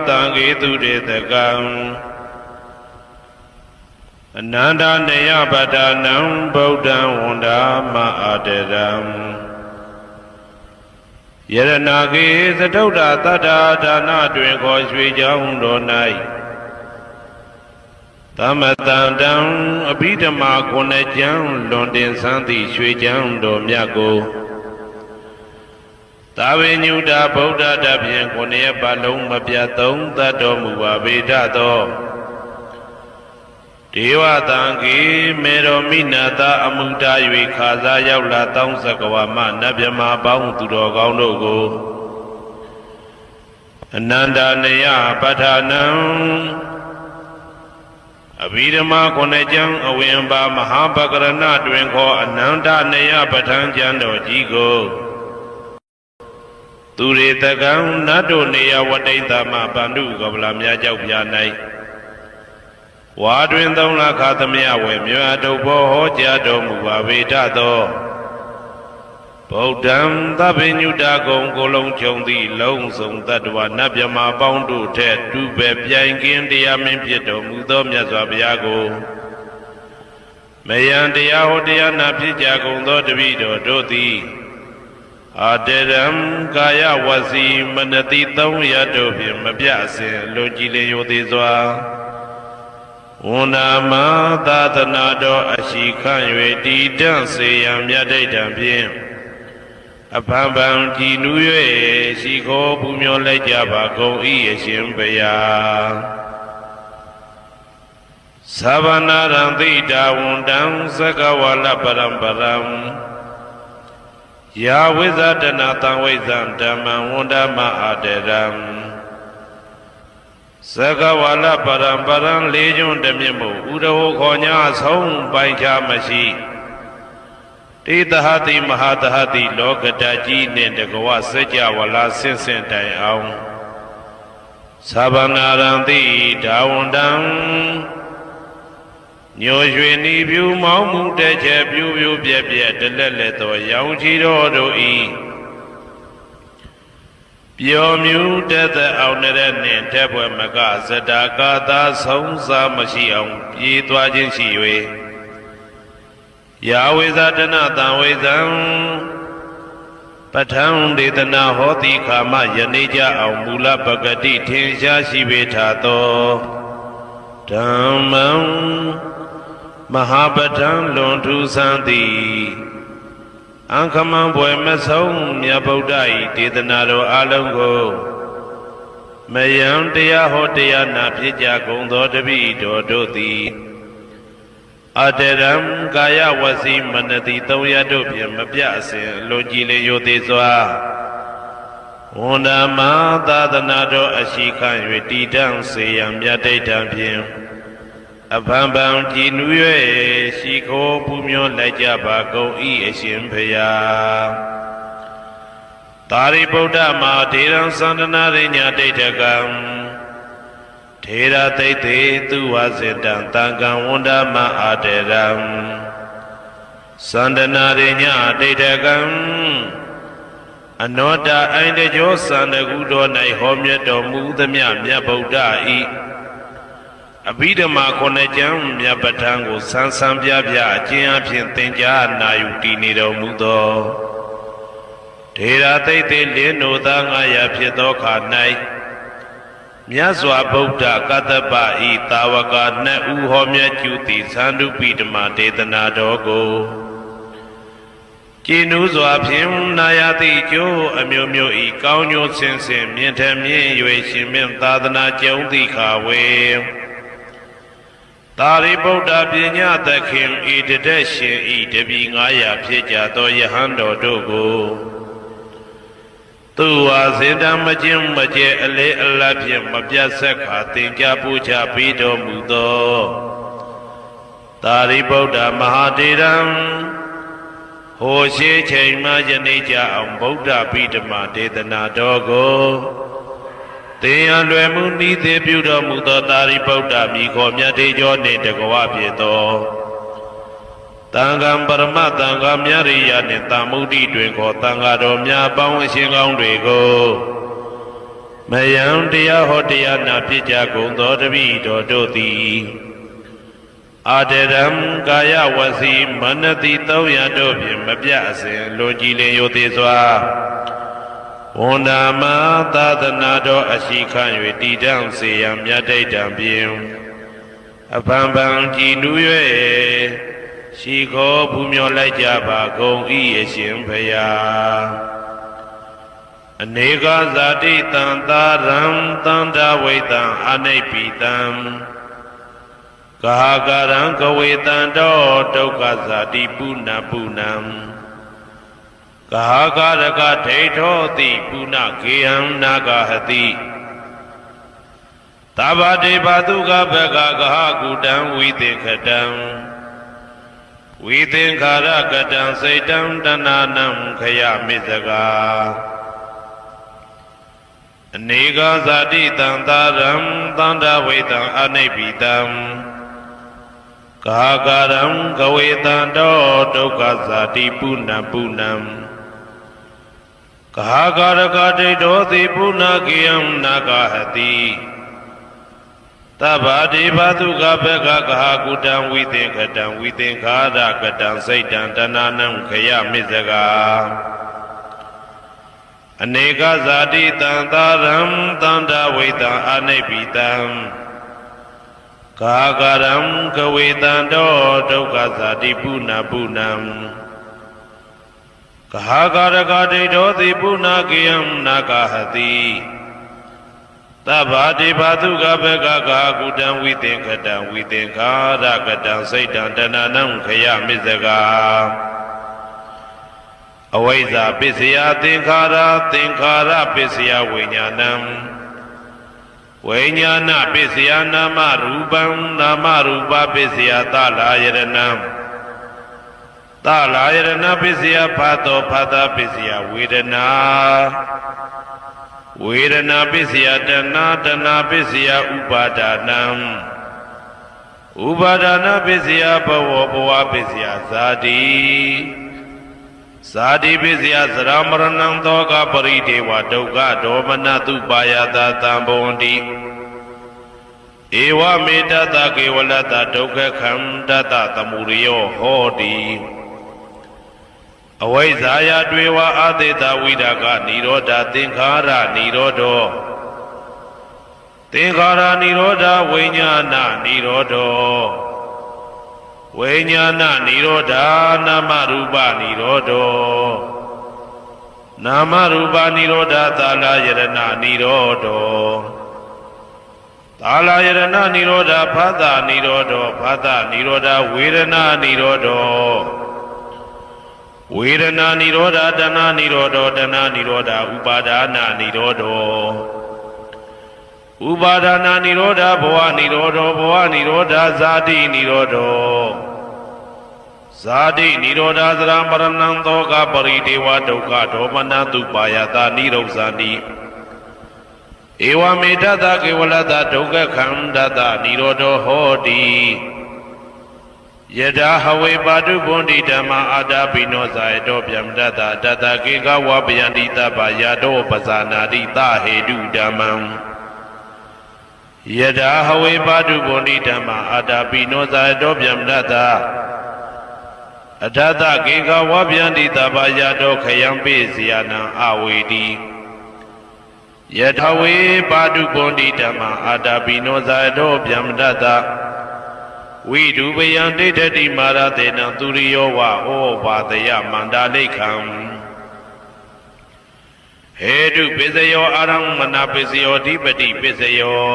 Tangi Tuditagam Ananda Neyabadanam Bodhan Wanda Ma'adadam Yaranagi Zatoda Tada Dana Drinko Swijahum Donai Tamatandam Abhidama Konajam Londin Santi Swijahum Domyago Tavinyuda Buddha Dabyan Konya Balum Mabyatum Tadomuwa Vedado Deva Tangi Mero Minata Amuda Yvikaza Yaula Tong Sakawama Nabyama Baum Tudogaunogo Ananda Neya Patanam Abhidama Konajam Awimba Mahabakarana Dwenko Ananda Neya Patanjando Jigo Turitagam Nado Neya Wadaitama Bandu Gablamya Jaupianai Wadwindamla Katamia Wemyado Boho Jadom Wavedado Bodam Tabinyuda Gong Golong Chondi Long Song Tadwa Nabyama Boundu Ted Dube Piangin Diamin Pieto Mudom Yazabiago Mayandia Hodiana Pijagon Dodavido Doti Aderam Gaya Wazi Manati Tong Yadovim Mabiasin Logile Yodizwa Unama Tatanado Ashikan Yedi Danse Yam Yadaitam Pim Apambam Tinuye Shiko Pumyo Lejaba Go Ieshimbeya Savana Randita Wundam Sakawala Parambaram Yahwizadana Tangwizam Dhamman Wundama Aderam Sakawala Parambaram Legion Demimu Udaho Konya Song Baincha Mashi Tidahati Mahadahati Lokataji Nendagawa Sajawala Sinsen Tai Aung Sabanarandi Dawundam Nyoshweni View Mamu Teche View Bia Deleto Yauchiro Doi Pyomu Teta Auneren Tepwe Maga Zadakata Songsa Mashiam Yitwajin Shiwe Yahwizadana Tawizam Patang Ditana Hoti Kama Yanija Aumula Bagati Tinsha Shivetato Dhammam Mahabatan Lontu Santi Ankamam Boemasong Yabodai Titanado Alongo Mayam Dea Hotea Napija Gondo Devi Dodoti Aderam Gaya Wasi Manati Toyadopia Mabiase Logile Yodizwa Unama Tadanado Ashikan Yedidam Sayam Yadaitam Pim Apambam Jinuye Shiko Pumyo Lajaba Go Ieshimpeya Tari Buddha Ma Tiram Sandana Rinya Datagam Tera Tete Tuwazidan Tangam Wunda Ma Aderam Sandana Rinya Datagam Anoda Aindejo Sandagudo Nai Homya Domudamya Mya Buddha I Abhidama Konajam Yabatango Sansam Yabya Jiapin Tenja Nayuti Nido Mudo Tera Tete Lino Danga Yapieto Kanai Myaswa Buddha Kataba I Tawaka Ne Uhomya Juti Sandu Pidama Dedana Dogo Jinuzwa Pim Nayati Jo Amyomyo I Kaunyo Sensim Yentamye Yueshimim Tadana Jondi Kawe Tari Buddha Pinya Takim Idadeshin Idabi Ngaya Pija Do Yahando Dogo Tuwa Zindam Majim Maje Ale Alapim Mabjasaka Tinja Puja Pido Mudo Tari Buddha Mahadiram Hoshe Chaima Janija Buddha Pidama Dedana Dogo Teyan Lwemuni Te Buddha Mudo Tari Buddha Miko Myate Jone Dagawa Pieto Tangam Parama Tangam Yariya Nitamudi Dwinko Tangado Mya Pang Shingong Dwego မယံတရားဟောတရားနာဖြစ်ကြကုန်သောတပည့်တော်တို့သည်အာတရံကာယဝစီမနတိ300တို့ဖြင့်မပြအစဉ်လွန်ကြည်လင်ရိုသေစွာဝန်နာမသာသနာတော်အရှိခံ၍တည်တံ့စေရန်မြတ်တိတ်တံဖြင့်အဖန်ဖန်ကြည်နူး၍ရှိခေါ်ဘူးမြော်လိုက်ကြပါကုန်၏အရှင်ဘုရားအနေကဇာတိတံသာရံတန္တဝိတံအနိပိတံကာကရံကဝေတံတောဒုက္ခဇာတိပုဏ္ဏပုဏ္ဏံကာကရကဒိဋ္ဌောတိပုဏ္ဏကေယံနာဂဟတိသဗ္ဗတေဘာတုကဘဂကဟကုတံဝိသေခတံဝိသင်္ခါရကတံစိတ်တံတဏနံခယမိစကာအနေကဇာတိတံသာရံသန္တာဝေတံအနိပိတံကာကရံကဝေတံတောဒုက္ခဇာတိပုဏ္ဏပုဏ္ဏံကာကရကဒိဋ္ဌောတိပုဏ္ဏကေယံနာဂဟတိသဗ္ဗတိဘာတုကဘဂကဟကုတံဝိသင်္ခတံဝိသင်္ခါရကတံစိတ်တံတဏနံခယမိစကာအနေကဇာတိတံသာရံတန္တဝိတံအနိပိတံကာကရံကဝေတံတောဒုက္ခဇာတိပုဏ္ဏပုဏ္ဏံကာကရကဒိဋ္ဌောတိပုဏ္ဏကေယံနာဂဟတိသဗ္ဗတိဘာတုကဘဂကကုတံဝိသင်္ခတံဝိသင်္ခါရကတံစိတ်တံတဏနံခယမိစကာအဝိဇ္ဇာပစ္စယသင်္ခါရသင်္ခါရပစ္စယဝိညာဏံဝိညာဏပစ္စယနာမရူပံနာမရူပပစ္စယသလာယရဏံသလာယရဏပစ္စယဖာတောဖာတာပစ္စယဝေဒနာဝေဒနာပစ္စယတဏတဏပစ္စယဥပါဒနာဥပါဒနာပစ္စယဘဝဘဝပစ္စယဇာတိဇာတိပစ္စယသရမရဏံသောကပရိဒေဝဒုက္ခဒေါမနတုပါယတာတံဘဝန္တိဧဝမေတ္တကေဝလတဒုက္ခခန္တတသမုရိယောဟောတိအဝိဇ္ဇာယတွေဝအာသေတဝိဒါကနိရောဓသင်္ခါရနိရောဓောသင်္ခါရနိရောဓဝိညာဏနိရောဓောဝိညာဏနိရောဓနာမရူပနိရောဓောနာမရူပနိရောဓသာလယရဏနိရောဓောသာလယရဏနိရောဓဖာတာနိရောဓောဖာတာနိရောဓဝေဒနာနိရောဓောဝေဒနာနိရောဓတဏနိရောဓတဏနိရောဓဥပါဒနာနိရောဓဥပါဒနာနိရောဓဘဝနိရောဓဘဝနိရောဓဇာတိနိရောဓဇာတိနိရောဓသရမရဏံသောကပရိဒေဝဒုက္ခဒေါမနတုပါယတာနိရုဇာတိဧဝမေတ္တကေဝလတဒုက္ခခန္ဓတနိရောဓဟောတိယထာဟဝေပါတုဘွန်တိဓမ္မာအာတာပိနောဇာယတောဗျမတတတတကေကဝပယန္တိတပယတောပဇာနာတိသဟေတုဓမ္မံယထာဟဝေပါတုဘွန်တိဓမ္မာအာတာပိနောဇာယတောဗျမတတအထသကေကဝပယန္တိတပယတောခယံပိစယနံအဝေတိယထာဝေပါတုဘွန်တိဓမ္မာအာတာပိနောဇာယတောဗျမတတဝိဒုပယံဒိဋ္ဌတိမာရတေနံသူရိယောဝဩဘာတယမန္တာလိခံဟေတုပစ္စယောအာရံမနာပစ္စယောဓိပတိပစ္စယော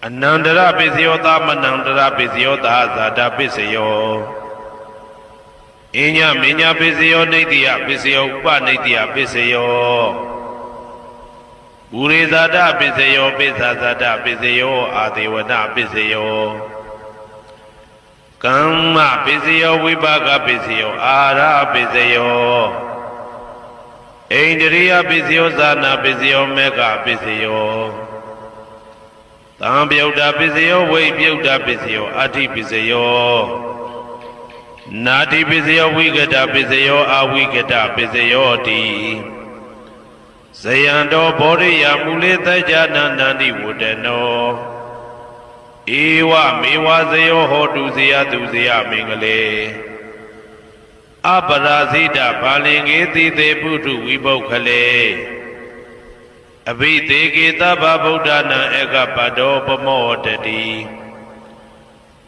အနန္တရပစ္စယောသမနန္တရပစ္စယောသာဇာတပစ္စယောအညမညပစ္စယောနိတ္တိယပစ္စယောဥပနိတ္တိယပစ္စယောဘူရိဇာတပစ္စယောပိစ္ဆာဇာတပစ္စယောအာဒေဝနာပစ္စယောကမ္မပစ္စယောဝိပါကပစ္စယောအာရပစ္စယောဣန္ဒရိယပစ္စယောဇာနာပစ္စယောမေဃပစ္စယောသံပြုတ်တာပစ္စယောဝိပြုတ်တာပစ္စယောအဋ္ဌိပစ္စယောနာတိပစ္စယောဝိကတပစ္စယောအဝိကတပစ္စယောတိ ဇယံတော်ဘောရိယမူလေတကြနာနန္တိဝတ္တနောဧဝမေဝဇယောဟောတုဇယတုဇယမင်္ဂလေအပရာဇိတဘာလင်္ကေတိသေပုထုဝိပုခ္ခလေအဘိသေကေတဗ္ဗဗုဒ္ဓနာဧကပတောပမောတတိ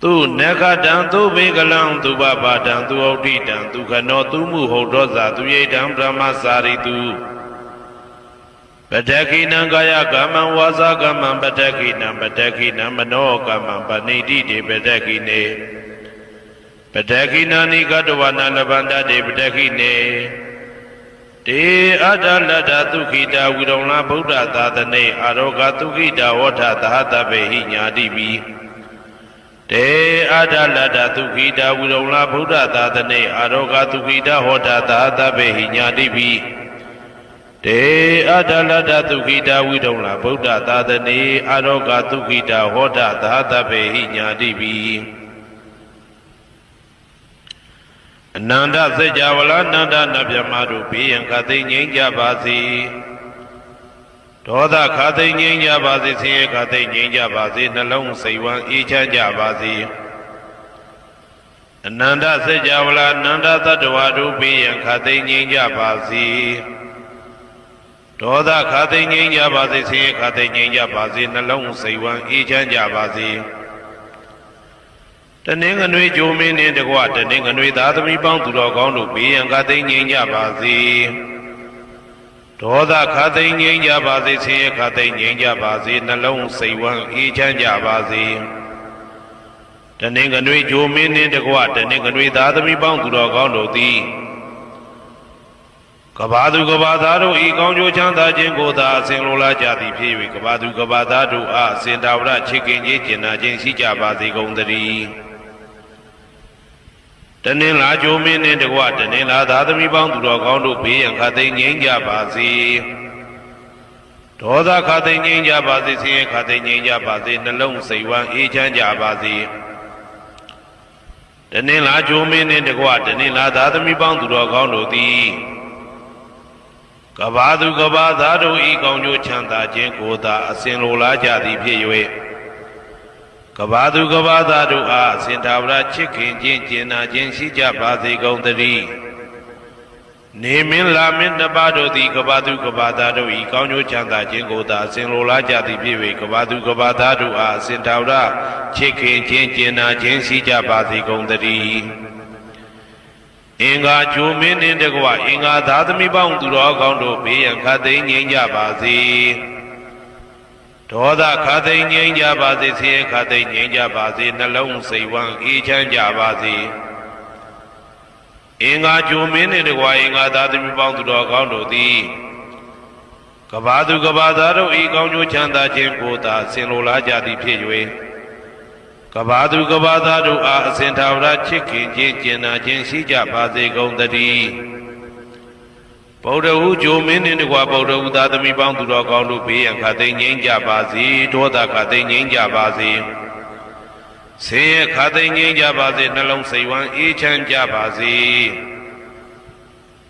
သူနဂတံသူဘေကလံသူဘပါတံသူဩဋ္ဌိတံသူခနောသူမှုဟုတ်တော်သာသူယေတံဗြဟ္မစာရိတုပတခိနံကာယကမ္မံဝါစာကမ္မံပတခိနံပတခိနံမနောကမ္မံပဏိတိတေပတခိနေပတခိနာနိကတဝနာလဗန္တတေပတခိနေတေအတ္တလတ္တသုခိတာဝိရုံလဗုဒ္ဓသာသနေအာရောဂသုခိတာဝဋ္ဌသဟတဗေဟိညာတိပိတေအတ္တလတ္တသုခိတာဝိရုံလဗုဒ္ဓသာသနေအာရောဂသုခိတာဟောတာသဟတဗေဟိညာတိပိတေအတ္တလတ္တသုခိတာဝိရုံလဗုဒ္ဓသာသနေအာရောဂသုခိတာဟောတာသဟတဗေဟိညာတိပိအနန္တစေကြဝဠာနန္ဒနဗျမတို့ဘေးရန်ခသိငြိမ်းကြပါစေဒေါသခသိငြိမ်းကြပါစေဆင်းရဲခသိငြိမ်းကြပါစေနှလုံးစိတ်ဝမ်းအေးချမ်းကြပါစေအနန္တစေကြဝဠာနန္ဒသတ္တဝါတို့ဘေးရန်ခသိငြိမ်းကြပါစေဒေါသခသိငြိမ်းကြပါစေဆင်းရဲခသိငြိမ်းကြပါစေနှလုံးစိတ်ဝမ်းအေးချမ်းကြပါစေတနင်္ဂနွေဂျိုမင်းနှင့်တကွတနင်္ဂနွေသားသမီးပေါင်းသူတော်ကောင်းတို့ဘေးရန်ခသိငြိမ်းကြပါစေဒေါသခသိငြိမ်းကြပါစေဆင်းရဲခသိငြိမ်းကြပါစေနှလုံးစိတ်ဝမ်းအေးချမ်းကြပါစေတနင်္ဂနွေဂျိုမင်းနှင့်တကွတနင်္ဂနွေသားသမီးပေါင်းသူတော်ကောင်းတို့သည်ကဘာသူကဘာသားတို့ဤကောင်းကျိုးချမ်းသာခြင်းကိုသာအစဉ်လိုလားကြသည်ဖြစ်၍ကဘာသူကဘာသားတို့အားအစဉ်တာဝရချစ်ခင်ခြင်းကျင်နာခြင်းရှိကြပါစေကုန်သတည်းတနင်္လာဂျိုမင်းနှင့်တကွတနင်္လာသားသမီးပေါင်းသူတော်ကောင်းတို့ဘေးရန်ခသိငြိမ်းကြပါစေဒေါသခသိငြိမ်းကြပါစေဆင်းရဲခသိငြိမ်းကြပါစေနှလုံးစိတ်ဝမ်းအေးချမ်းကြပါစေတနင်္လာဂျိုမင်းနှင့်တကွတနင်္လာသားသမီးပေါင်းသူတော်ကောင်းတို့သည်ကဘာသူကဘာသားတို့ဤကောင်းကျိုးချမ်းသာခြင်းကိုသာအစဉ်လိုလားကြသည်ဖြစ်၍ကဘာသူကဘာသားတို့အားအစဉ်သာဝရချစ်ခင်ခြင်းကျင်နာခြင်းရှိကြပါစေကုန်သတည်းနေမင်းလာမင်းတပါတို့သည်ကဘာသူကဘာသားတို့ဤကောင်းကျိုးချမ်းသာခြင်းကိုသာအစဉ်လိုလားကြသည်ဖြစ်၍ကဘာသူကဘာသားတို့အားအစဉ်သာဝရချစ်ခင်ခြင်းကျင်နာခြင်းရှိကြပါစေကုန်သတည်းအင်္ဂါဂျိုမင်းနှင့်တကွအင်္ဂါသားသမီးပေါင်းသူတော်ကောင်းတို့ဘေးရန်ခသိငြိမ်းကြပါစေဒေါသခသိငြိမ်းကြပါစေဆင်းရဲခသိငြိမ်းကြပါစေနှလုံးစိတ်ဝမ်းအေးချမ်းကြပါစေအင်္ဂါဂျိုမင်းနှင့်တကွအင်္ဂါသားသမီးပေါင်းသူတော်ကောင်းတို့သည်ကဘာသူကဘာသားတို့ဤကောင်းကျိုးချမ်းသာခြင်းကိုသာဆင်လိုလားကြသည်ဖြစ်၍ကဘာသူကဘာသားတို့အားအစဉ်သာဝရချစ်ခင်ခြင်းကျင်နာခြင်းရှိကြပါစေကုန်သတည်းဗုဒ္ဓဟူဂျိုမင်းနှင့်တကွဗုဒ္ဓဟူသားသမီးပေါင်းသူတော်ကောင်းတို့ဘေးရန်ခသိငြိမ်းကြပါစေဒေါသခသိငြိမ်းကြပါစေဆင်းရဲခသိငြိမ်းကြပါစေနှလုံးစိတ်ဝမ်းအေးချမ်းကြပါစေ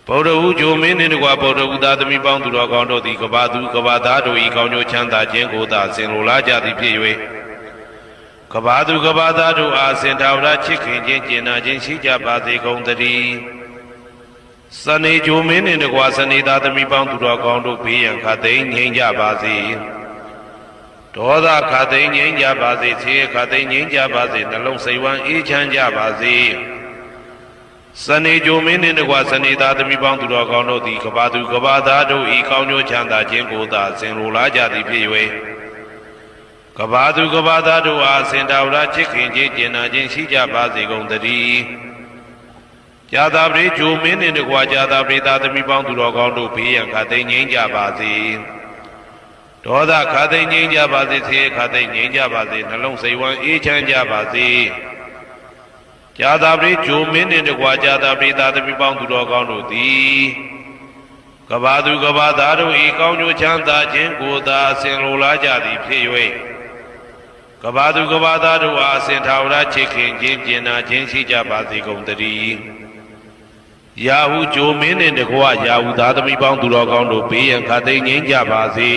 ဗုဒ္ဓဟူဂျိုမင်းနှင့်တကွဗုဒ္ဓဟူသားသမီးပေါင်းသူတော်ကောင်းတို့သည်ကဘာသူကဘာသားတို့ဤကောင်းကျိုးချမ်းသာခြင်းကိုသာဆင်လိုလားကြသည်ဖြစ်၍ကဘာသူကဘာသားတို့အားစင်သာဝရချစ်ခင်ခြင်းကျင်နာခြင်းရှိကြပါစေကုန်သတည်းစနေဂျိုမင်းနှင့်တကွာစနေသားသမီးပေါင်းသူတော်ကောင်းတို့ဘေးရန်ခသိငြိမ်းကြပါစေဒေါသခသိငြိမ်းကြပါစေဆင်းရဲခသိငြိမ်းကြပါစေနှလုံးစိတ်ဝမ်းအေးချမ်းကြပါစေစနေဂျိုမင်းနှင့်တကွာစနေသားသမီးပေါင်းသူတော်ကောင်းတို့သည်ကဘာသူကဘာသားတို့ဤကောင်းကျိုးချမ်းသာခြင်းကိုသာဆင်လိုလားကြသည်ဖြစ်၍ကဘာသူကဘာသားတို့အားစင်တာဝရချစ်ခင်ခြင်းကျင်နာခြင်းရှိကြပါစေကုန်သတည်းဇာတာပရိဂျိုမင်းနှင့်တကွာဇာတာပရိသားသမီးပေါင်းသူတော်ကောင်းတို့ဘေးရန်ခသိငြိမ်းကြပါစေဒေါသခသိငြိမ်းကြပါစေဆင်းရဲခသိငြိမ်းကြပါစေနှလုံးစိတ်ဝမ်းအေးချမ်းကြပါစေဇာတာပရိဂျိုမင်းနှင့်တကွာဇာတာပရိသားသမီးပေါင်းသူတော်ကောင်းတို့သည်ကဘာသူကဘာသားတို့ဤကောင်းကျိုးချမ်းသာခြင်းကိုသာအစဉ်လိုလားကြသည်ဖြစ်၍ကဘာသူကဘာသားတို့အားအစဉ်သာဝရချစ်ခင်ခြင်းကျင်နာခြင်းရှိကြပါစေကုန်သတည်း ရာဟုဂျိုမင်းနှင့်တကွရာဟုသားသမီးပေါင်းသူတော်ကောင်းတို့ဘေးရန်ခတ်သိမ်းငြိမ်းကြပါစေ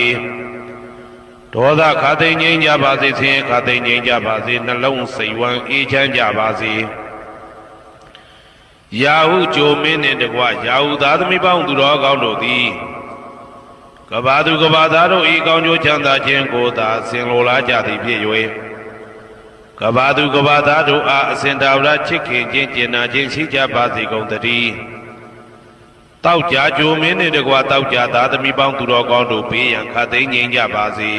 ဒေါသခတ်သိမ်းငြိမ်းကြပါစေဆင်းရဲခတ်သိမ်းငြိမ်းကြပါစေနှလုံးစိတ်ဝမ်းအေးချမ်းကြပါစေရာဟုဂျိုမင်းနှင့်တကွရာဟုသားသမီးပေါင်းသူတော်ကောင်းတို့သည်ကဘာသူကဘာသားတို့ဤကောင်းကျိုးချမ်းသာခြင်းကိုသာဆင်လိုလားကြသည်ဖြစ်၍ကဘာသူကဘာသားတို့အားအစဉ်တာဝရချစ်ခင်ခြင်းကျင်နာခြင်းရှိကြပါစေကုန်သတည်းတောက်ကြကြိုမင်းနှင့်တကွတောက်ကြသားသမီးပေါင်းသူတော်ကောင်းတို့ဘေးရန်ခတ်သိမ်းငြိမ်းကြပါစေ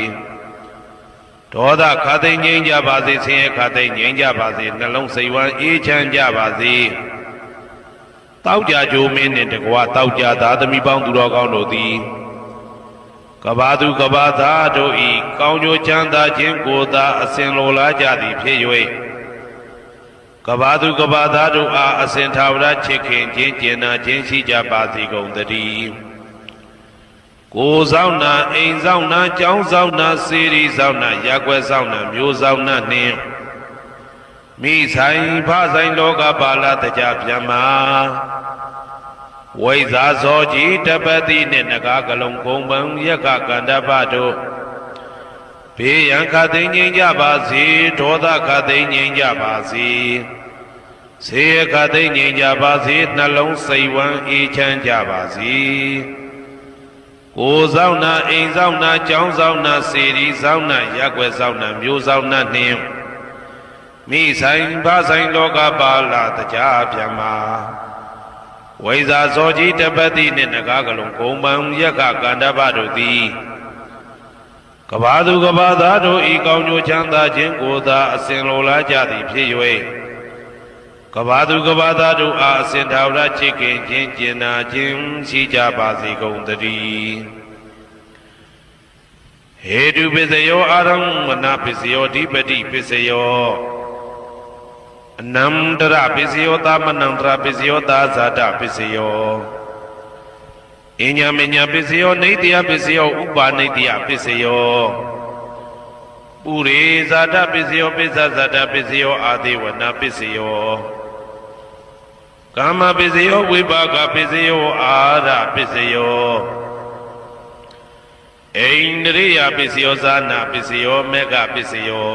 ဒေါသခတ်သိမ်းငြိမ်းကြပါစေဆင်းရဲခတ်သိမ်းငြိမ်းကြပါစေနှလုံးစိတ်ဝမ်းအေးချမ်းကြပါစေတောက်ကြကြိုမင်းနှင့်တကွတောက်ကြသားသမီးပေါင်းသူတော်ကောင်းတို့သည်ကဘာသူကဘာသားတို့ဤကောင်းကျိုးချမ်းသာခြင်းကိုသာအစဉ်လိုလားကြသည်ဖြစ်၍ကဘာသူကဘာသားတို့အားအစဉ်ထာဝရချစ်ခင်ခြင်းကျင်နာခြင်းရှိကြပါစေကုန်သတည်းကိုယ်ဆောင်နာအိမ်ဆောင်နာကျောင်းဆောင်နာစေရီဆောင်နာရက်ွယ်ဆောင်နာမျိုးဆောင်နာနှင့်မိဆိုင်ဖဆိုင်လောကပါဠတကြဗျမ္မာဝိဇာဇောကြီးတပတိနှင့်နဂါကလုံးကုံပံယက္ခကန္တပတို့ဘေးရန်ခတ်သိမ်းငြိမ်းကြပါစေဒေါသခတ်သိမ်းငြိမ်းကြပါစေဆေးရခတ်သိမ်းငြိမ်းကြပါစေနှလုံးစိတ်ဝမ်းအေးချမ်းကြပါစေကိုယ်ဆောင်နာအိမ်ဆောင်နာကျောင်းဆောင်နာစေရီဆောင်နာရက်ွယ်ဆောင်နာမျိုးဆောင်နာနှင့်မိဆိုင်ဖဆိုင်လောကပါဠတကြဗျမ္မာဝိဇာဇောကြီးတပတိနှင့်နဂါကလုံးဂုံပံယက္ခကန္တပတို့သည်ကဘာသူကဘာသားတို့ဤကောင်းကျိုးချမ်းသာခြင်းကိုသာအစဉ်လိုလားကြသည်ဖြစ်၍ကဘာသူကဘာသားတို့အားအစဉ်ထာဝရချစ်ခင်ခြင်းကျင်နာခြင်းရှိကြပါစေကုန်သတည်းဟေတုပစ္စယောအာရမဏပစ္စယောဓိပတိပစ္စယောအနန္တရပစ္စယောသမနန္တရပစ္စယောသာဇာတပစ္စယောအညမညပစ္စယောနေတယပစ္စယောဥပါနေတယပစ္စယောပုရိဇာတပစ္စယောပိစ္ဆဇာတပစ္စယောအာဒေဝနာပစ္စယောကာမပစ္စယောဝိပါကပစ္စယောအာရပစ္စယောအိန္ဒရိယပစ္စယောဇာနာပစ္စယောမေဃပစ္စယော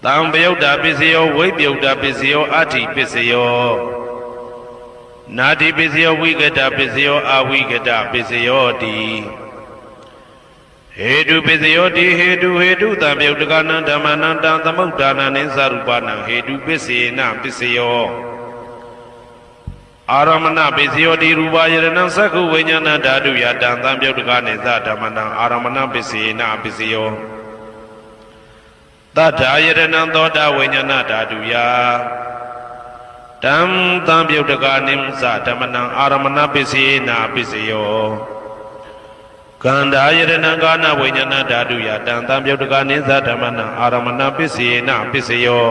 တံပယုတ်တာပစ္စယောဝိပယုတ်တာပစ္စယောအဋ္ဌိပစ္စယောနာတိပစ္စယောဝိကတပစ္စယောအဝိကတပစ္စယောတိဟေတုပစ္စယောတိဟေတုတံပယုတ်တကနံဓမ္မနံတံသမုဒ္ဒါနံနိသရူပနံဟေတုပစ္စေနပစ္စယောအာရမဏပစ္စယောတိရူပယရဏံသက္ခုဝိညာဏဓာတုယတံသံပယုတ်တကနိသဓမ္မနံအာရမဏပစ္စေနပစ္စယောတတ္ထာယရဏံသောတာဝိညာဏဓာတုယတံသံပယုတ်တကနိသဓမ္မနံအာရမဏပစ္စေနပစ္စယောကန္ဓာယရဏံကာနဝိညာဏဓာတုယတံသံပယုတ်တကနိသဓမ္မနံအာရမဏပစ္စေနပစ္စယော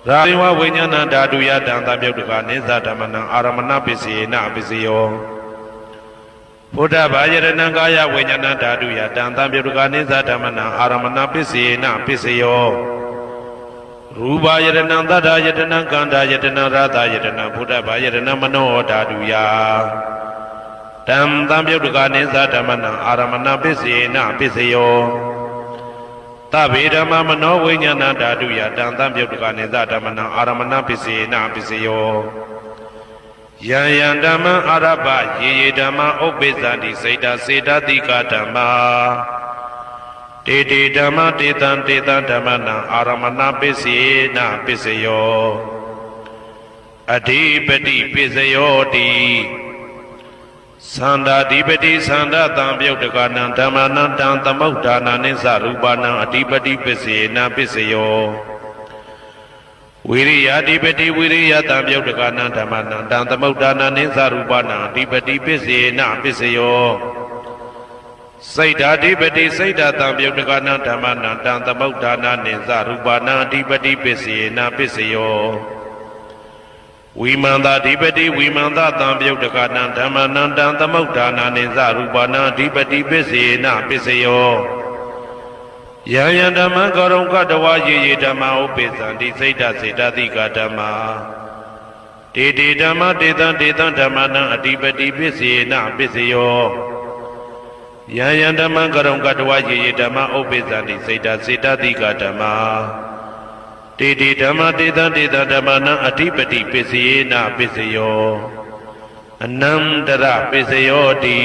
ရာဇဝဝိညာဏဓာတုယတံသံပယုတ်တကနိသဓမ္မနံအာရမဏပစ္စေနပစ္စယောဘုဒ္ဓဘာယရဏံကာယဝိညာဏဓာတုယတံသံပယုတ်တကနိသဓမ္မနံအာရမဏပစ္စေနပစ္စယောရူပယရဏံသတ္တယတနံကန္ဓာယတနံရသယတနံဘုဒ္ဓဘာယရဏံမနောဓာတုယတံသံပယုတ်တကနိသဓမ္မနံအာရမဏပစ္စေနပစ္စယောသဗ္ဗေဓမ္မမနောဝိညာဏဓာတုယတံသံပယုတ်တကနိသဓမ္မနံအာရမဏပစ္စေနပစ္စယောယံယံဓမ္မအာရပယေယေဓမ္မဥပ္ပိသန္တိစေတစေတတိကဓမ္မာတေတေဓမ္မတေတံဓမ္မနံအာရမဏပစ္စေနပစ္စယောအဓိပတိပစ္စယောတိသန္တာဓိပတိသန္တာတံပယုတ်တကနံဓမ္မနံတံသမုဒ္ဒါနနိသရူပနံအဓိပတိပစ္စေနပစ္စယောဝိရိယဓိပတိဝိရိယတံပယုတ်တကနံဓမ္မနံတံသမုဒ္ဒါနနိသရူပနံအဓိပတိပစ္စေနပစ္စယောစိတ်ဓာဓိပတိစိတ်ဓာတံပယုတ်တကနံဓမ္မနံတံသမုဒ္ဒါနနိသရူပနံအဓိပတိပစ္စေနပစ္စယောဝိမန္တဓိပတိဝိမန္တတံပယုတ်တကနံဓမ္မနံတံသမုဒ္ဒါနနိသရူပနံအဓိပတိပစ္စေနပစ္စယောယံယံဓမ္မကရုံကတဝယေယေဓမ္မဥပိသန္တိစိတ်ဓာစေတသိကဓမ္မာ တေတေဓမ္မတေတံတေတံဓမ္မနံအတိပတိပစ္စေနပစ္စယောယံယံဓမ္မကရုံကတဝယေယေဓမ္မဥပ္ပိသန္တိစေတစေတတိကဓမ္မတေတေဓမ္မတေတံတေတံဓမ္မနံအတိပတိပစ္စေနပစ္စယောအနန္တရပစ္စယောတိ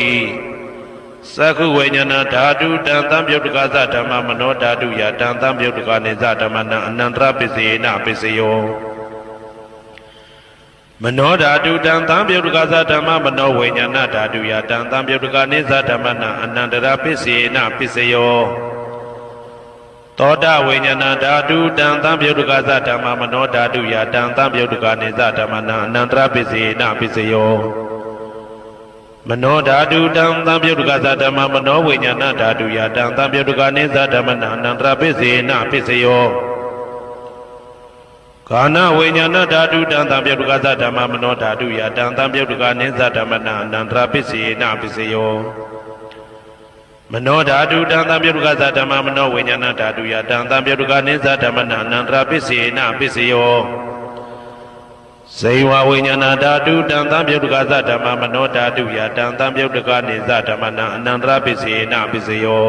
သက္ခုဝိညာဏဓာတုတံသံပြုတ်တကသဓမ္မမနောဓာတုယတံသံပြုတ်တကနေသဓမ္မနံအနန္တရပစ္စေနပစ္စယောမနောဓာတုတံသံပြုတ်တကသဓမ္မမနောဝိညာဏဓာတုယတံသံပြုတ်တကနေသဓမ္မနံအနန္တရပစ္စေနပစ္စယောသောတဝိညာဏဓာတုတံသံပြုတ်တကသဓမ္မမနောဓာတုယတံသံပြုတ်တကနေသဓမ္မနံအနန္တရပစ္စေနပစ္စယောမနောဓာတုတံသံပြုတ်တကသဓမ္မမနောဝိညာဏဓာတုယတံသံပြုတ်တကနေသဓမ္မနံအနန္တရပစ္စေနပစ္စယောကာနဝိညာဏဓာတုတံသံပြုတ်တကသဓမ္မမနောဓာတုယတံသံပြုတ်တကနေသဓမ္မနံအနန္တရပစ္စေနပစ္စယောမနောဓာတုတံသံပြုတ်တကသဓမ္မမနောဝိညာဏဓာတုယတံသံပြုတ်တကနေသဓမ္မနံအနန္တရပစ္စေနပစ္စယောဇေဝဝိညာဏဓာတုတံသံပြုတ်တကသဓမ္မမနောဓာတုယတံသံပြုတ်တကနေသဓမ္မနံအနန္တရပစ္စေနပစ္စယော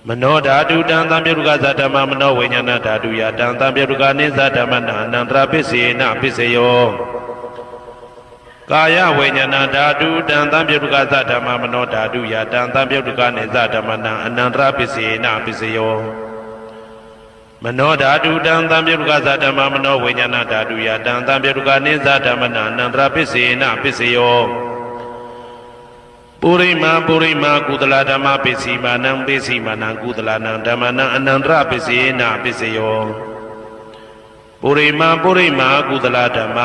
မနောဓာတုတံသံပြုတ်တကသဓမ္မမနောဝိညာဏဓာတုယတံသံပြုတ်တကနေသဓမ္မနံအနန္တရပစ္စေနပစ္စယောကာယဝိညာဏဓာတုတံသံပြုတ်တကသဓမ္မမနောဓာတုယတံသံပြုတ်တကနေသဓမ္မနံအနန္တရပစ္စေနပစ္စယောမနောဓာတုတံသံပြုတ်တကသဓမ္မမနောဝိညာဏဓာတုယတံသံပြုတ်တကနေသဓမ္မနံအနန္တရပစ္စေနပစ္စယောပုရိမာပုရိမာကုသလဓမ္မပစ္စည်းမာနံပစ္စည်းမာနံကုသလနံဓမ္မနံအနန္တရပစ္စေနပစ္စယောပုရိမာပုရိမာကုသလဓမ္မ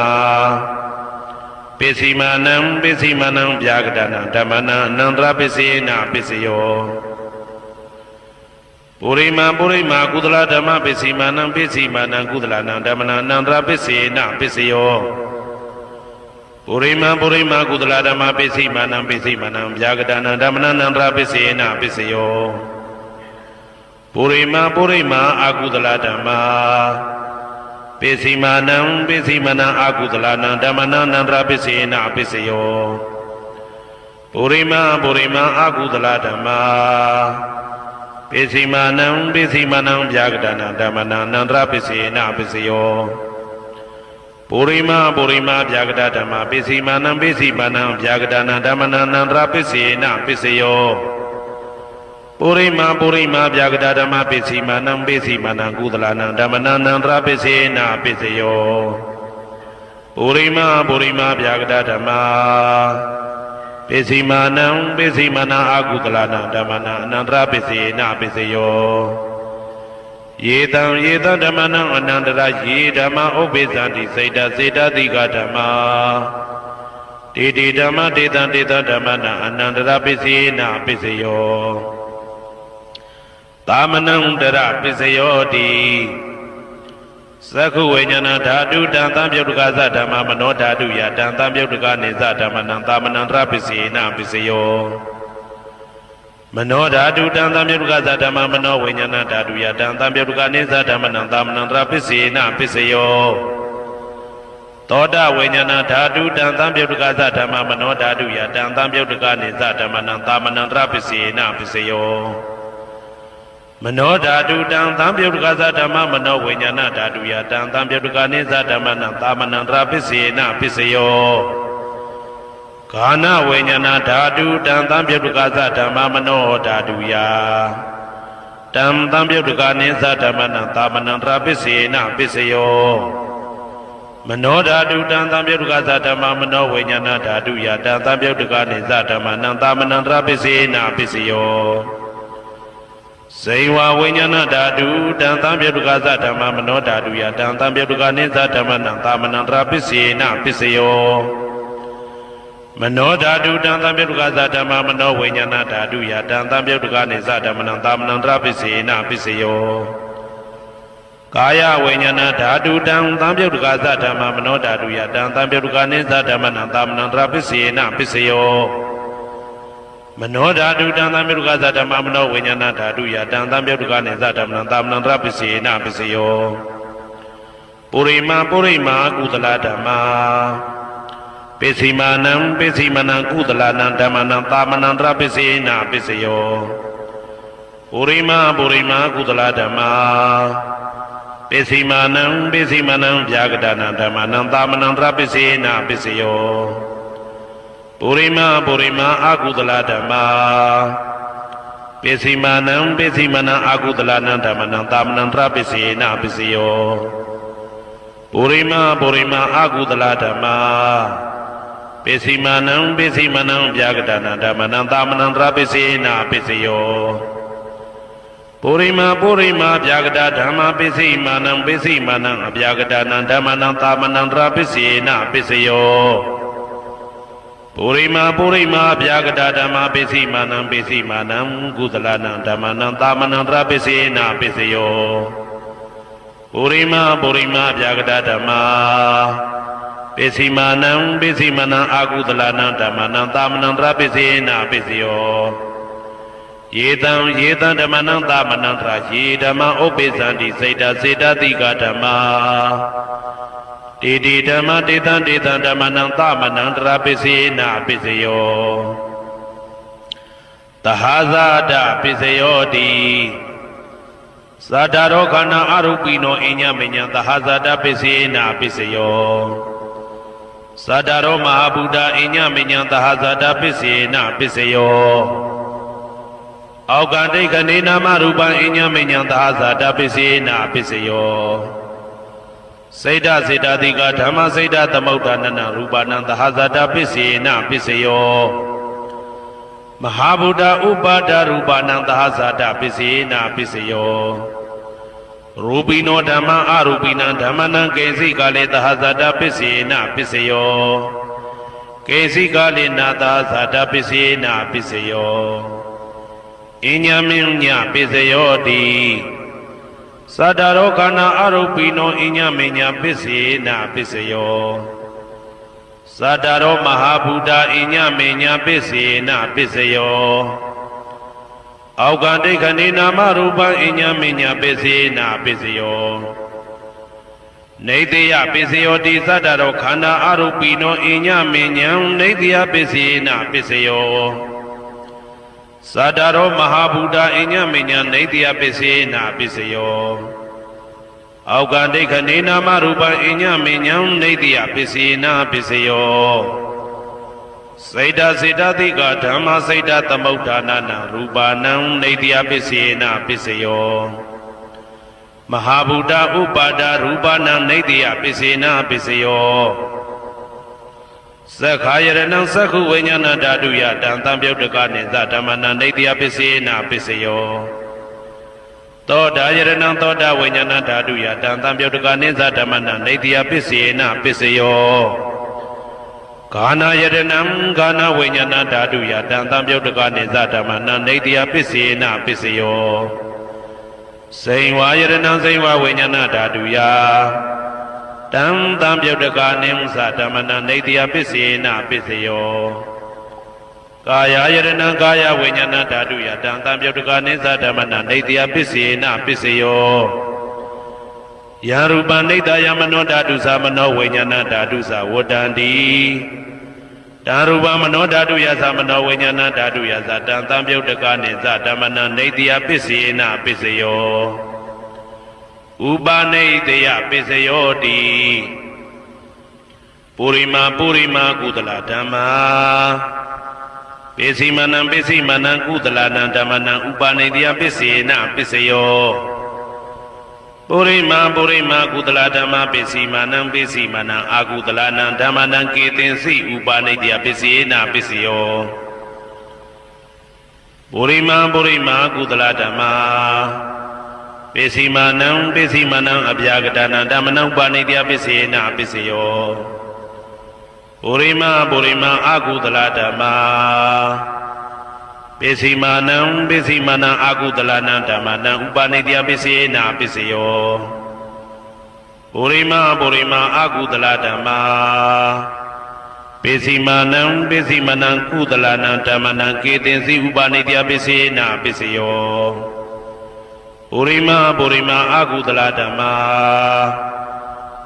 ပစ္စည်းမာနံပစ္စည်းမာနံဗျာကတနံဓမ္မနံအနန္တရပစ္စေနပစ္စယောပုရိမာပုရိမာကုသလဓမ္မပစ္စည်းမာနံပစ္စည်းမာနံကုသလနံဓမ္မနံအနန္တရပစ္စေနပစ္စယောပုရိမာပုရိမာကုသလဓမ္မပစ္စည်းမာနံပစ္စည်းမာနံဗျာကတနံဓမ္မနံအနန္တရပစ္စေနပစ္စယောပုရိမာပုရိမာအာကုသလဓမ္မပစ္စည်းမာနံပစ္စည်းမာနံအာကုသလနံဓမ္မနံအနန္တရပစ္စေနပစ္စယောပုရိမာပုရိမာအာကုသလဓမ္မပစ္စည်းမာနံပစ္စည်းမာနံဗျာကတနံဓမ္မနံအနန္တရပစ္စေနပစ္စယောပုရိမာပုရိမာဗျာကတဓမ္မပစ္စည်းမာနံပစ္စည်းမာနံဗျာကတနံဓမ္မနံအနန္တရပစ္စေနပစ္စယောပုရိမာပုရိမာဗျာကတဓမ္မပစ္စည်းမာနံပစ္စည်းမာနံကုသလနံဓမ္မနံအနန္တရပစ္စေနပစ္စယောပုရိမာပုရိမာဗျာကတဓမ္မပစ္စည်းမာနံပစ္စည်းမာနံအာကုသလနံဓမ္မနံအနန္တရပစ္စေနပစ္စယောယေတံယေတံဓမ္မနံအနန္တရယေဓမ္မဥပ္ပိသန္တိစေတစေတတိကဓမ္မတေတေဓမ္မတေတံတေတံဓမ္မနံအနန္တရပစ္စေနပစ္စယောသာမနံတရပစ္စယောတိသက္ခုဝိညာဏဓာတုတံသံပြုတ်တကသဓမ္မမနောဓာတုယတံသံပြုတ်တကနေသဓမ္မနံသာမနံတရပစ္စေနပစ္စယောမနောဓာတုတံသံပြုတ်တကသဓမ္မမနောဝိညာဏဓာတုယတံသံပြုတ်တကနေသဓမ္မနံသာမနံတရပစ္စေနပစ္စယောသောတဝိညာဏဓာတုတံသံပြုတ်တကသဓမ္မမနောဓာတုယတံသံပြုတ်တကနေသဓမ္မနံသာမနံတရပစ္စေနပစ္စယောမနောဓာတုတံသံပြုတ်တကသဓမ္မမနောဝိညာဏဓာတုယတံသံပြုတ်တကနေသဓမ္မနံသာမနံတရပစ္စေနပစ္စယောကာနဝိညာဏဓာတုတံသံပြုတ်တကသဓမ္မမနောဓာတုယတံသံပြုတ်တကနေသဓမ္မနံသာမနံတရပစ္စေနပစ္စယောမနောဓာတုတံသံပြုတ်တကသဓမ္မမနောဝိညာဏဓာတုယတံသံပြုတ်တကနေသဓမ္မနံသာမနံတရပစ္စေနပစ္စယောဇေဝဝိညာဏဓာတုတံသံပြုတ်တကသဓမ္မမနောဓာတုယတံသံပြုတ်တကနေသဓမ္မနံသာမနံတရပစ္စေနပစ္စယောမနောဓာတုတံသံပြုတ်တကသဓမ္မမနောဝိညာဏဓာတုယတံသံပြုတ်တကနေသဓမ္မနံသာမနံတရပစ္စေနပစ္စယောကာယဝိညာဏဓာတုတံသံပြုတ်တကသဓမ္မမနောဓာတုယတံသံပြုတ်တကနေသဓမ္မနံသာမနံတရပစ္စေနပစ္စယောမနောဓာတုတံသံပြုတ်တကသဓမ္မမနောဝိညာဏဓာတုယတံသံပြုတ်တကနေသဓမ္မနံသာမနံတရပစ္စေနပစ္စယောပ ပုရိမာပုရိမာကုသလဓမ္မာပိစိမာနံပိစိမနံကုသလနံဓမ္မနံသာမနံတရပိစေနာပိစယောပုရိမာပုရိမာကုသလဓမ္မာပိစိမာနံပိစိမနံဗျာဂဒနာဓမ္မနံသာမနံတရပိစေနာပိစယောပုရိမာပုရိမာအာကုသလဓမ္မာပိစိမာနံပိစိမနံအာကုသလနံဓမ္မနံသာမနံတရပိစေနာပိစယောပုရိမာပုရိမာအာကုသလဓမ္မာပိစိမာနံပိစိမနံဗျာဂဒနာဓမ္မနံသာမနံတရပိစေနာပိစယောပုရိမာပုရိမာဗျာဂဒဓမ္မာပိစိမာနံပိစိမာနံအဗျာဂဒနာဓမ္မနံသာမနံတရပိစေနာပိစယောပုရိမာပုရိမာဗျာဂဒဓမ္မာပိစိမာနံပိစိမာနံကုသလနံဓမ္မနံသာမနံတရပိစေနာပိစယောပုရိမာပုရိမာဗျာဂဒဓမ္မာပိစိမာနံပိစိမနံအာကုသလနံဓမ္မနံသာမနံတရပိစေနာပိစယောယေတံဓမ္မနံသာမနံတရယေဓမ္မဥပ္ပိသန္တိစေတစေတတိကဓမ္မာတေတိဓမ္မတေတံဓမ္မနံသာမနံတရပိစေနာပိစယောသဟာဇာတပိစယောတိသာတာရောခန္ဓာအရုပိနောအညမညံသဟာဇာတပိစေနာပိစယောသာတာရောမဟာဗုဒ္ဓအညမညံသဟာဇာတပိစေနာပိစယောအောက်ကဒိဋ္ဌနေနာမရူပံအညမညံသဟာဇာတပိစေနာပိစယောစေတစေတတိကဓမ္မစေတသမုဋ္ဌာနနရူပနံသဟာဇာတပိစေနာပိစယောမဟာဗုဒ္ဓဥပါဒရူပနံသဟာဇာတပိစေနာပိစယောရူပိနောဓမ္မအရူပိနံဓမ္မနံကေစိကာလေသဟာဇာတပိစေနာပိစယောကေစိကာလေနာသဟာဇာတပိစေနာပိစယောအညမညပိစယောတိသတ္တရောခန္ဓာအရုပိနောအညမညပိစေနာပိစယောသတ္တရောမဟာဗုဒ္ဓအညမညပိစေနာပိစယောအောက်ကဒိဋ္ဌနေနာမရူပံအညမညပိစေနာပိစယောနေတယပိစယောတိသတ္တရောခန္ဓာအရုပိနောအညမညံနေတယပိစေနာပိစယောသတ္တရောမဟာဗုဒ္ဓအညမညံနေတယပိစေနာပိစယောအောက်ကဒိဋ္ဌနေနာမရူပံအညမညံနေတယပိစေနာပိစယောစေတစေတတိကဓမ္မစေတသမုဋ္ဌာနနရူပနံနေတယပိစေနာပိစယောမဟာဗုဒ္ဓဥပါဒရူပနံနေတယပိစေနာပိစယောသက္ခာယရဏံသက္ခုဝိညာဏဓာတုယတံတံပြုတ်တကနိသဓမ္မနံနေတယပိစေနာပိစယောသောတာယရဏံသောတာဝိညာဏဓာတုယတံတံပြုတ်တကနိသဓမ္မနံနေတယပိစေနာပိစယောဂာနာယရဏံဂာနာဝိညာဏဓာတုယတံတံပြုတ်တကနိသဓမ္မနံနေတယပိစေနာပိစယောစိန်ဝါယရဏံစိန်ဝါဝိညာဏဓာတုယတံတံပြုတ်တကနိသဓမ္မနံနေတယပိစေနာပိစယောကာယယရဏံကာယဝိညာဏဓာတုယတံတံပြုတ်တကနိသဓမ္မနံနေတယပိစေနာပိစယောယရူပနိတယမနောဓာတုသမနောဝိညာဏဓာတုသဝတ္တန္တိတံရူပမနောဓာတုယသမနောဝိညာဏဓာတုယသတံတံပြုတ်တကနိသဓမ္မနံနေတယပိစေနာပိစယောဥပါနေတယပိစယောတိပုရိမာပုရိမာကုသလဓမ္မာပိစိမနံပိစိမနံကုသလနံဓမ္မနံဥပါနေတယပိစေနာပိစယောပုရိမာပုရိမာကုသလဓမ္မာပိစိမနံပိစိမနံအာကုသလနံဓမ္မနံကေတင်စိဥပါနေတယပိစေနာပိစယောပုရိမာပုရိမာကုသလဓမ္မာပိစိမနံပိစိမနံအဗျာကတနံဓမ္မနံဥပါနေတယပိစေနာပိစယောပုရိမာပုရိမာအာကုသလဓမ္မာပိစိမနံပိစိမနံအာကုသလနံဓမ္မနံဥပါနေတယပိစေနာပိစယောပုရိမာပုရိမာအာကုသလဓမ္မာပိစိမနံပိစိမနံကုသလနံဓမ္မနံကေတင်စိဥပါနေတယပိစေနာပိစယောပုရိမာပုရိမာအာကုသလဓမ္မာ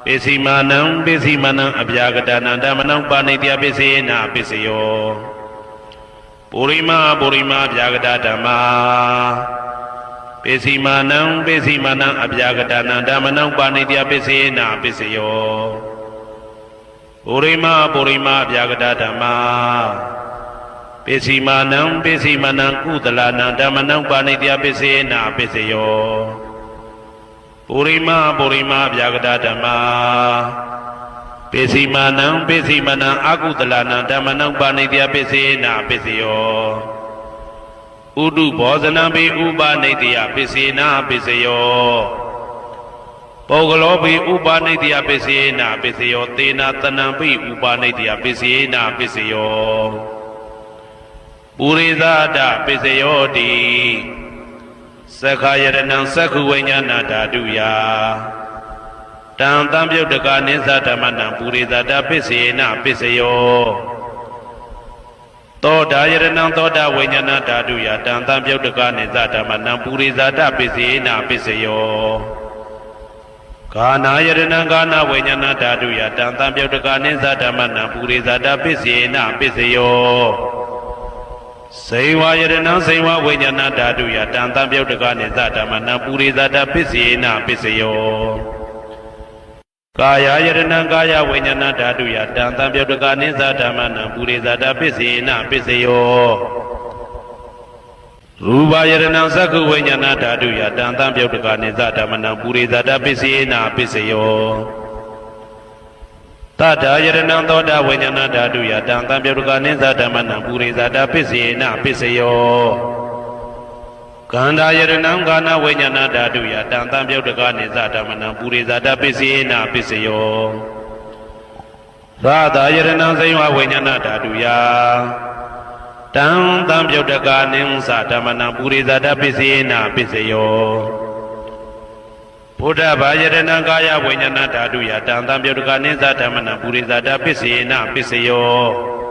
ပ ပိစီမာနံပိစီမာနံအပြာကတနံဓမ္မနံပါဏိတယပိစေနာပိစယောပုရိမာပုရိမာအပြာကတဓမ္မာပိစီမာနံပိစီမာနံအပြာကတနံဓမ္မနံပါဏိတယပိစေနာပိစယောပုရိမာပုရိမာအပြာကတဓမ္မာပိစီမာနံပိစီမာနံကုသလနံဓမ္မနံပါဏိတယပိစေနာပိစယောပုရိမာပုရိမာအပြာကတဓမ္မာပိစီမာနံပိစီမာနံအကုသလနံဓမ္မနံပါဏိတယပိစေနာပိစယောဥဒုဘောဇနံပိဥပနိတယပိစေနာပိစယောပုဂ္ဂလောပိဥပနိတယပိစေနာပိစယောသေနာတနံပိဥပနိတယပိစေနာပိစယောပုရိသဒပိစယောတိသက္ခာယရဏံသက္ခုဝိညာဏဓာတုယတံတံပြုတ်တကနိသဓမ္မနံပုရိသဒပိစေနာပိစယောသောတာယရဏံသောတာဝိညာဏဓာတုယတံတံပြုတ်တကနိသဓမ္မနံပုရိသဒပိစေနာပိစယောကာနာယရဏံကာနာဝိညာဏဓာတုယတံတံပြုတ်တကနိသဓမ္မနံပုရိသဒပိစေနာပိစယောစေဝယရဏံစေဝဝိညာဏဓာတုယတံတံပြုတ်တကနိသဓမ္မနံပုရိသဒပိစေနာပိစယောကာယယရဏံကာယဝိညာဏဓာတုယတံတံပြုတ်တကနိသဓမ္မနံပုရိသဒပိစေနာပိစယောရူပယရဏံသက္ခုဝိညာဏဓာတုယတံတံပြုတ်တကနိသဓမ္မနံပုရိသဒပိစေနာပိစယောတထာယရဏံသောတာဝိညာဏဓာတုယတံတံပြုတ်တကနိသဓမ္မနံပုရိသဒပိစေနာပိစယောကန္တာယရဏံကာနဝိညာဏဓာတုယတံတံပြုတ်တကနိသဓမ္မနံပုရိသဒပိစေနာပိစယောရာသာယရဏံဇိဝဝိညာဏဓာတုယတံတံပြုတ်တကနိသဓမ္မနံပုရိသဒပိစေနာပိစယောဘုဒ္ဓဘာယရဏံကာယဝိညာဏဓာတုယတံတံပြုတ်တကနိသဓမ္မနံပုရိသဒပိစေနာပိစယော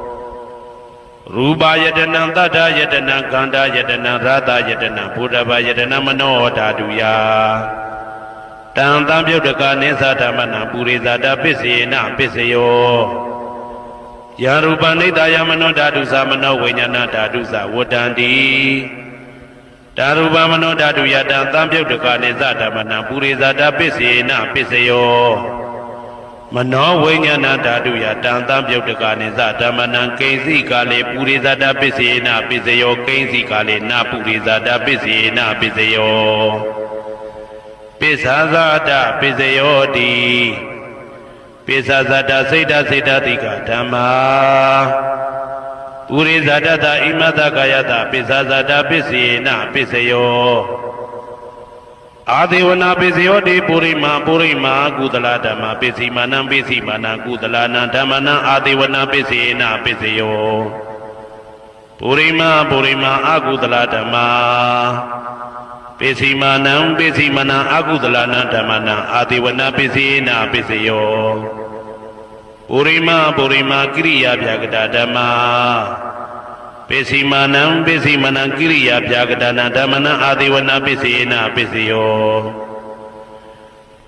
ရူပယတနံတတ္ထယတနံခန္ဓာယတနံရာသယတနံဘုဒ္ဓဘာယတနံမနောဓာတုယတံတံပြုတ်တကနိသဓမ္မနံပုရိသဒပိစေနာပိစယောယရူပနိတယမနောဓာတုသမနောဝိညာဏဓာတုသဝတ္တန္တိဓာရူပမနောဓာတုယတံတံပြုတ်တကနိသဓမ္မနံပုရိသဒပိစေနာပိစယောမနောဝိညာဏဓာတုယတံတံပြုတ်တကနိသဓမ္မနံကိဉ္စီကာလေပုရိသဒပိစေနာပိစယောကိဉ္စီကာလေနာပုရိသဒပိစေနာပိစယောပိစ္ဆာဇာတပိစယောတိပိစ္ဆာဇာတစိတ်တစိတ်တတိကဓမ္မာပုရိသဒတဣမတကာယတပိစ္ဆာဇာတပိစေနာပိစယောအာဒေဝနာပိစယောတိပုရိမာပုရိမာကုသလဓမ္မပိစီမာနံပိစီမာနံကုသလနံဓမ္မနံအာဒေဝနာပိစေနာပိစယောပုရိမာပုရိမာအကုသလဓမ္မပိစီမာနံပိစီမာနံအကုသလနံဓမ္မနံအာဒေဝနာပိစေနာပိစယောပုရိမာပုရိမာကိရိယာဗျာကတဓမ္မပိစီမာနံပိစီမာနံကိရိယာဗျာကတနာဓမ္မနံအာဒေဝနာပိစေနာပိစယော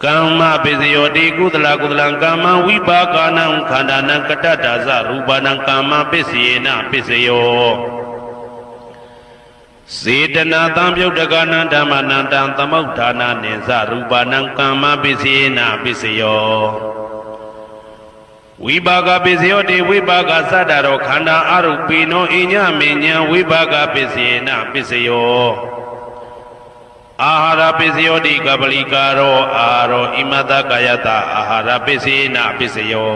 ကမ္မပိစယောတိကုသလကုသလံကာမဝိပါကာနံခန္ဓာနံကတ္တဒါဇရူပနံကာမပိစေနာပိစယောစေတနာတံပြုတ်တကနံဓမ္မနံတံသမုဋ္ဌာနာနိသရူပနံကာမပိစေနာပိစယောဝိပါကပိစယောတိဝိပါကသတ္တရောခန္ဓာအရုပိနောအညမေညံဝိပါကပိစေနာပိစယောအာဟာရပိစယောတိကပလိကာရောအာရောဣမတကာယတအာဟာရပိစေနာပိစယော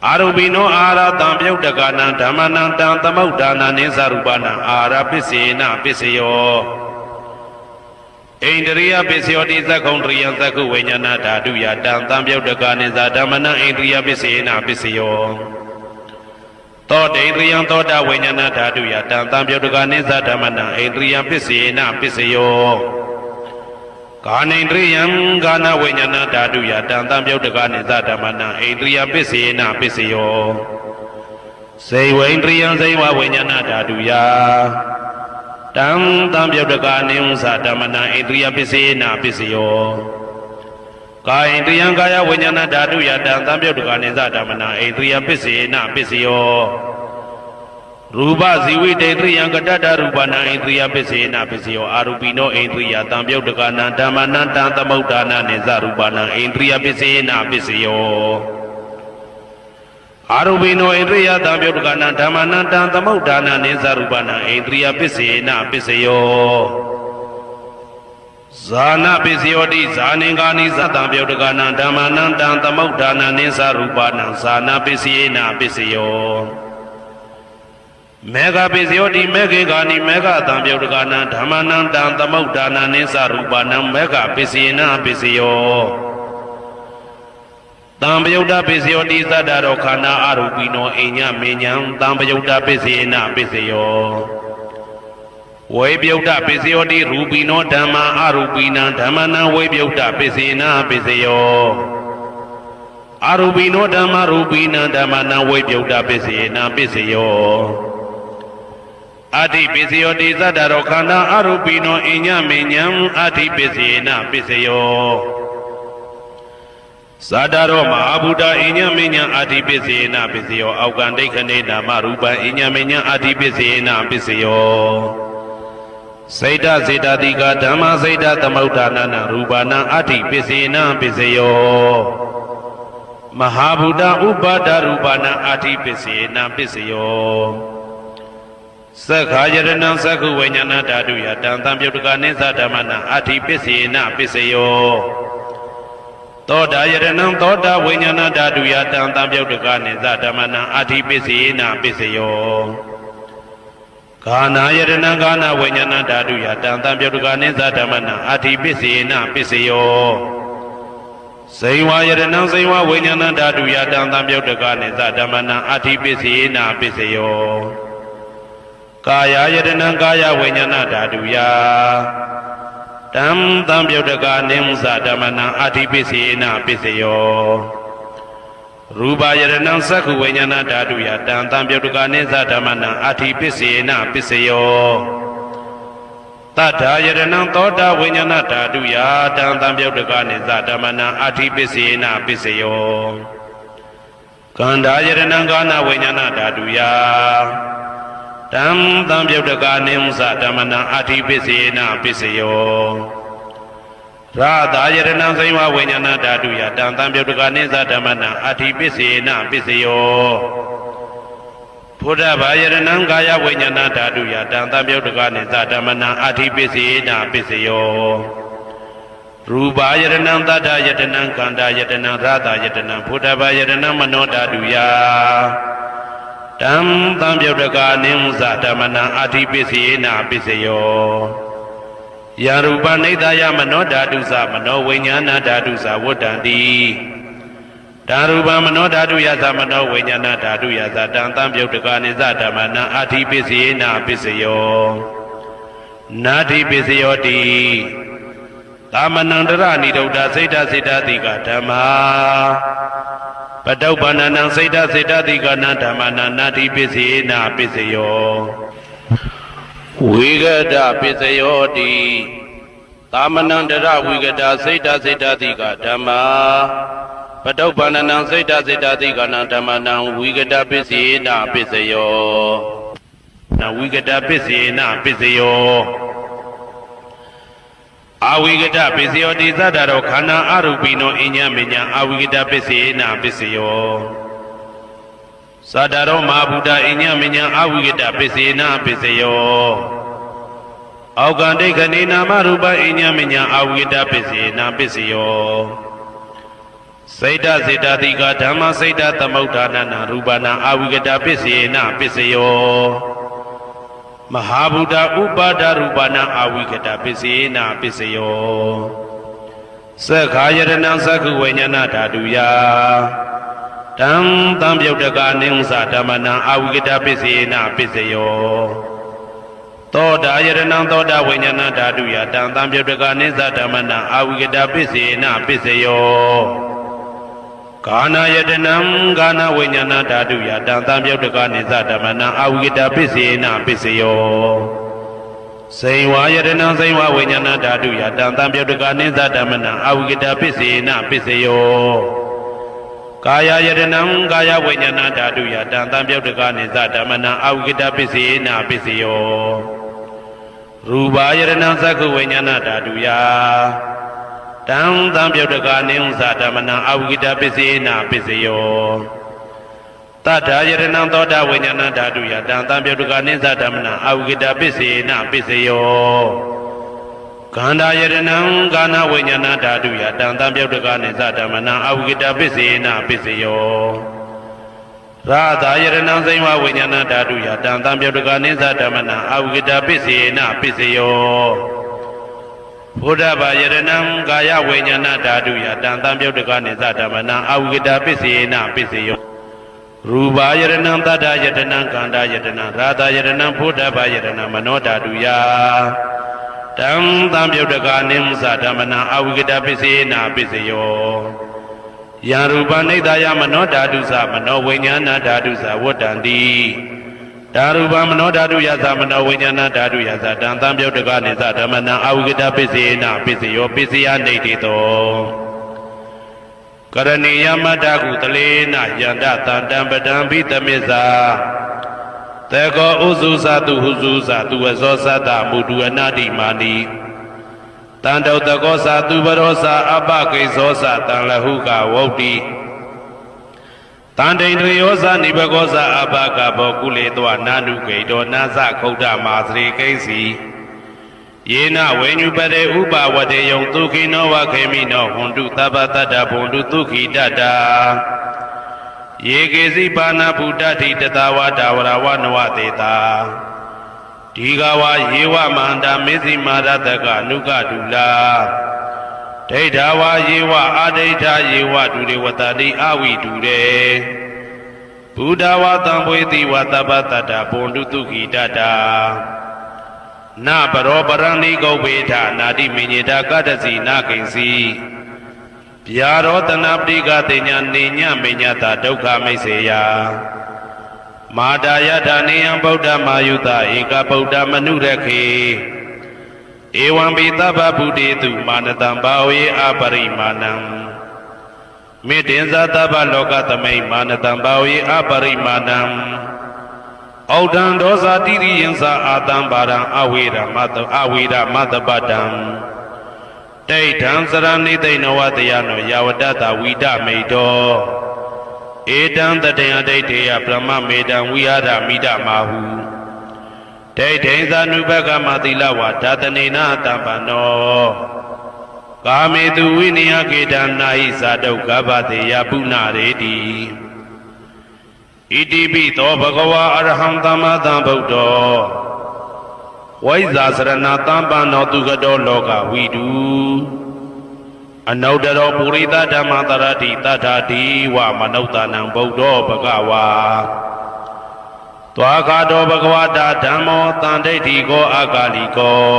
အာရုပိနောအာဟာရတံပြုတ်တကနံဓမ္မနံတံသမုဋ္ဌာနာနိသရူပနံအာဟာရပိစေနာပိစယောဣန္ဒရိယပိစယောတိသက္ခုံတရိယသက္ခုဝိညာဏဓာတုယတံတံပြုတ်တကနိသဓမ္မနံဣန္ဒရိယပိစေနာပိစယောသောတေန္ဒရိယသောတာဝိညာဏဓာတုယတံတံပြုတ်တကနိသဓမ္မနံဣန္ဒရိယပိစေနာပိစယောကာနိန္ဒရိယံကာနဝိညာဏဓာတုယတံတံပြုတ်တကနိသဓမ္မနံဣန္ဒရိယပိစေနာပိစယောစေဝိန္ဒရိယံစေဝဝိညာဏဓာတုယတံတံပြုတ်တကနိသဓမ္မနံဣန္ဒရိယပိစေနာပိစယော ကာယတယံကာယဝိညာဏဓာတုယတံသံပြုတ်တကနိသဓမ္မနာဣန္ဒြိယပစ္စေနပစ္စယောရူပဇီဝိတေတယံကတတရူပနာဣန္ဒြိယပစ္စေနပစ္စယောအာရူပိနောဣန္ဒြိယသံပြုတ်တကနာဓမ္မနာတံသမုဒ္ဒါနာနိသရူပနာဣန္ဒြိယပစ္စေနပစ္စယောအာရူပိနောဣန္ဒြိယသံပြုတ်တကနာဓမ္မနာတံသမုဒ္ဒါနာနိသရူပနာဣန္ဒြိယပစ္စေနပစ္စယောဇာနာပစ္စယောတိဇာနင်္ဂာနိသတံပြုတ်တကနာဓမ္မနာတံသမုဒ္ဒါနာနိသရူပနာဇာနာပစ္စယေနပစ္စယောမေဃပစ္စယောတိမေခေဂာနိမေဃတံပြုတ်တကနာဓမ္မနာတံသမုဒ္ဒါနာနိသရူပနာမေဃပစ္စယေနပစ္စယောတံပယုတ်တပစ္စယောတိသတ္တရောခန္ဓာအရူပိနောအိညမေညံတံပယုတ်တပစ္စယေနပစ္စယောဝေပြုတ်တပစ္စယောတိရူပိနောဓမ္မာအရူပိနံဓမ္မနံဝေပြုတ်တပစ္စေနပစ္စယောအရူပိနောဓမ္မာရူပိနံဓမ္မနံဝေပြုတ်တပစ္စေနပစ္စယောအတ္တိပစ္စယောတိသတ္တရောခန္ဓာအရူပိနောအိညမေညံအတ္တိပစ္စေနပစ္စယောသတ္တရောမဟာဗုဒ္ဓအိညမေညံအတ္တိပစ္စေနပစ္စယောအောက်ကံဒိဋ္ဌိနေနာမရူပံအိညမေညံအတ္တိပစ္စေနပစ္စယောစေတစေတတိကဓမ္မစေတသမုဋ္ဌာနနာရူပနာအတ္တိပစ္စေနပစ္စယောမဟာဗုဒ္ဓဥပါဒရူပနာအတ္တိပစ္စေနပစ္စယောသက္ခာယရဏံသက္ခုဝိညာဏဓာတုယတံသံပြုတ်တကနိသဓမ္မနာအတ္တိပစ္စေနပစ္စယောသောတာယရဏံသောတာဝိညာဏဓာတုယတံသံပြုတ်တကနိသဓမ္မနာအတ္တိပစ္စေနပစ္စယောဂာနာယရဏံဂာနာဝိညာဏဓာတုယတံသံပြုတ်တကနိသဓမ္မနာအတ္တိပစ္စေနပစ္စယောဇိဝယရဏံဇိဝဝိညာဏဓာတုယတံသံပြုတ်တကနိသဓမ္မနာအတ္တိပစ္စေနပစ္စယောကာယယရဏံကာယဝိညာဏဓာတုယတံသံပြုတ်တကနိသဓမ္မနာအတ္တိပစ္စေနပစ္စယောရူပယရဏံသက္ခုဝိညာဏဓာတုယတံသံပြုတ်တကနိသဓမ္မနာအတ္တိပစ္စေနပစ္စယောတတ္ထာယရဏံသောတာဝိညာဏဓာတုယတံသံပြုတ်တကနိသဓမ္မနာအတ္တိပစ္စေနပစ္စယောကန္ဓာယရဏံကာနဝိညာဏဓာတုယတံသံပြုတ်တကနိသဓမ္မနာအတ္တိပစ္စေနပစ္စယောရာသာယရဏံဇိဝဝိညာဏဓာတုယတံသံပြုတ်တကနိသဓမ္မနာအတ္တိပစ္စေနပစ္စယောဘုဒ္ဓဘာယရဏံကာယဝိညာဏဓာတုယတံသံပြုတ်တကနိသဓမ္မနာအတ္တိပစ္စေနပစ္စယောရူပယရဏံသတ္တယတနံခန္ဓာယတနံရာသာယတနံဘုဒ္ဓဘာယရဏံမနောဓာတုယတံသံပြုတ်တကနိသဓမ္မနာအတ္တိပစ္စေနပစ္စယောယရူပနိဒာယမနောဓာတုသမနောဝိညာဏဓာတုသဝတ္တံတိဓာရူပမနောဓာတုယသမနောဝိညာဏဓာတုယသတံသံပြုတ်တကနိသဓမ္မနာအတ္တိပစ္စေနပစ္စယောနာတိပစ္စယောတိသာမဏံတရဏိဒုဒ္ဓစိတ်တစိတ္တတိကဓမ္မာပတုပ္ပန္နံစိတ်တစိတ္တတိကနာဓမ္မနာနာတိပစ္စေနပစ္စယောဝိဂဒပစ္စယောတိသာမဏံတရဝိဂဒစိတ်တစိတ္တတိကဓမ္မာပတုပ္ပန္နံစိတ်တစိတ္တတိကနာဓမ္မနံဝိဂဒပစ္စေနပစ္စယောနဝိဂဒပစ္စေနပစ္စယောအဝိဂဒပစ္စယောတိသတ္တရောခန္ဓာအရူပိနောအညမေညအဝိဂဒပစ္စေနပစ္စယောသတ္တရောမဟာဗုဒ္ဓအညမေညအဝိဂဒပစ္စေနပစ္စယောအောက်ကံဒိဋ္ဌိနေနာမရူပအညမေညအဝိဂဒပစ္စေနပစ္စယောစေတစေတတိကဓမ္မစေတသမုဋ္ဌာနနာရူပနာအဝိဂဒပစ္စေနပစ္စယောမဟာဗုဒ္ဓဥပါဒရူပနာအဝိဂဒပစ္စေနပစ္စယောသက္ခာယရဏံသက္ခုဝိညာဏဓာတုယတံသံပြုတ်တကနိသဓမ္မနာအဝိဂဒပစ္စေနပစ္စယောသောတာယရဏံသောတာဝိညာဏဓာတုယတံသံပြုတ်တကနိသဓမ္မနာအဝိဂဒပစ္စေနပစ္စယောကာနာယတနံကာနာဝိညာဏဓာတုယတံသံပြုတ်တကနိသဓမ္မနာအဝိဂဒပစ္စေနပစ္စယော စိန်ဝါယတနံစိန်ဝါဝိညာဏဓာတုယတံတံပြုတ်တကနိသဓမ္မနံအဝိကတပစ္စေနပစ္စယောကာယယတနံကာယဝိညာဏဓာတုယတံတံပြုတ်တကနိသဓမ္မနံအဝိကတပစ္စေနပစ္စယောရူပယတနံသက္ခဝိညာဏဓာတုယတံတံပြုတ်တကနိသဓမ္မနံအဝိကတပစ္စေနပစ္စယောတထာယရဏံသောတာဝိညာဏဓာတုယတံတံပြုတ်တကနိသဓမ္မနံအဝိကတပစ္စေနပစ္စယောခန္ဓာယရဏံကာဏဝိညာဏဓာတုယတံတံပြုတ်တကနိသဓမ္မနံအဝိကတပစ္စေနပစ္စယောရာသယရဏံစိမ္ဝဝိညာဏဓာတုယတံတံပြုတ်တကနိသဓမ္မနံအဝိကတပစ္စေနပစ္စယောဘုဒ္ဓဘာယရဏံကာယဝိညာဏဓာတုယတံတံပြုတ်တကနိသဓမ္မနံအဝိကတပစ္စေနပစ္စယောရူပယရဏံတတ္တယတနံကန္တာယတနံရာသယတနံဘုဒ္ဓဘာယတနံမနောဓာတုယတံတံပြုတ်တကနိသဓမ္မနံအဝိကတပစ္စေနပစ္စယောယံရူပနိဒာယမနောဓာတုသမနောဝိညာဏဓာတုသဝတ္တန္တိဓာရူပမနောဓာတုယသမနောဝိညာဏဓာတုယသတံတံပြုတ်တကနိသဓမ္မနံအဝိကတပစ္စေနပစ္စယောပစ္စယနေတိတောကရဏီယမတ္တကုတလေနယန္တတန္တံပဒံဘိတမစ္ဆာတေကောဥစုသတုဟုစုသတုဝဇောသတ္တမုဒုအနာတိမာနိတန္တောတကောသတုပရောသအပကိဇောသတံလဟုကဝုတ်တိတန္တိန္ဒြေယောသနိဘကောသအပကဘောကုလေတောနာနုဂိတောနာသခုဒ္ဓမာသရေကိစီယေနဝေညုပတေဥပဝတေယံဒုခိနောဝခေမိနောဟွန်တုသဗ္ဗတတ္တဘွန်တုဒုခိတတ္တာယေကေစီပါဏဗုဒ္ဓတိတတဝတာဝရဝနဝတေတာဒီဃဝယေဝမန္တာမေဇိမာရတကအနုကဒုလာဒိဋ္ဌဝယေဝအာဒိဋ္ဌယေဝဒုရေဝတတိအဝိဒုရေဘုဒ္ဓဝတံဘွေတိဝသဗ္ဗတတ္တဘွန်တုဒုခိတတ္တာနပရောပရဏိကုဗ္ဗေထနာတိမိညေတာကတ္တစီနာကိဉ္စီဗျာရောတနာပတိကတိညာနေညမိညတာဒုက္ခမိတ်စေယမာတာယထာနေယံဗုဒ္ဓမာယုတဧကဗုဒ္ဓမနုရခေဧဝံပိသဗ္ဗဗုတေတုမာနတံဘာဝေအပရိမာဏံမေတ္တင်္ဇသဗ္ဗလောကသမိမာနတံဘာဝေအပရိမာဏံဩဒံဒောဇာတိရိယံသာအာတံပါရံအဝေရမတပတံဒိဋ္ဌံစရဏိသိဏဝတယနောယဝတ္တဝိဒမိတောဧတံတတယဒိဋ္ဌေယဗြဟ္မမေတံဝိဟာရမိဒမာဟုဒိဋ္ဌိသနုဘကမသီလဝဓာတနေနတံပနောကာမေတုဝိနယကေတံနာဟိသာဒုက္ခဘတေယပုဏ္ဏရေတိဣတိပိသောဘဂဝါအရဟံသမ္မာသမ္ဗုဒ္ဓောဝိဇာစရဏတမ္ပန္နောသူကတောလောကဝိတုအနုတ္တရောပုရိသဓမ္မတရတိတထာတိဝမနုဿာနံဗုဒ္ဓောဘဂဝါသွားခါတောဘဂဝတာဓမ္မောတန်ဒိဋ္ဌိကောအာဂါလိကော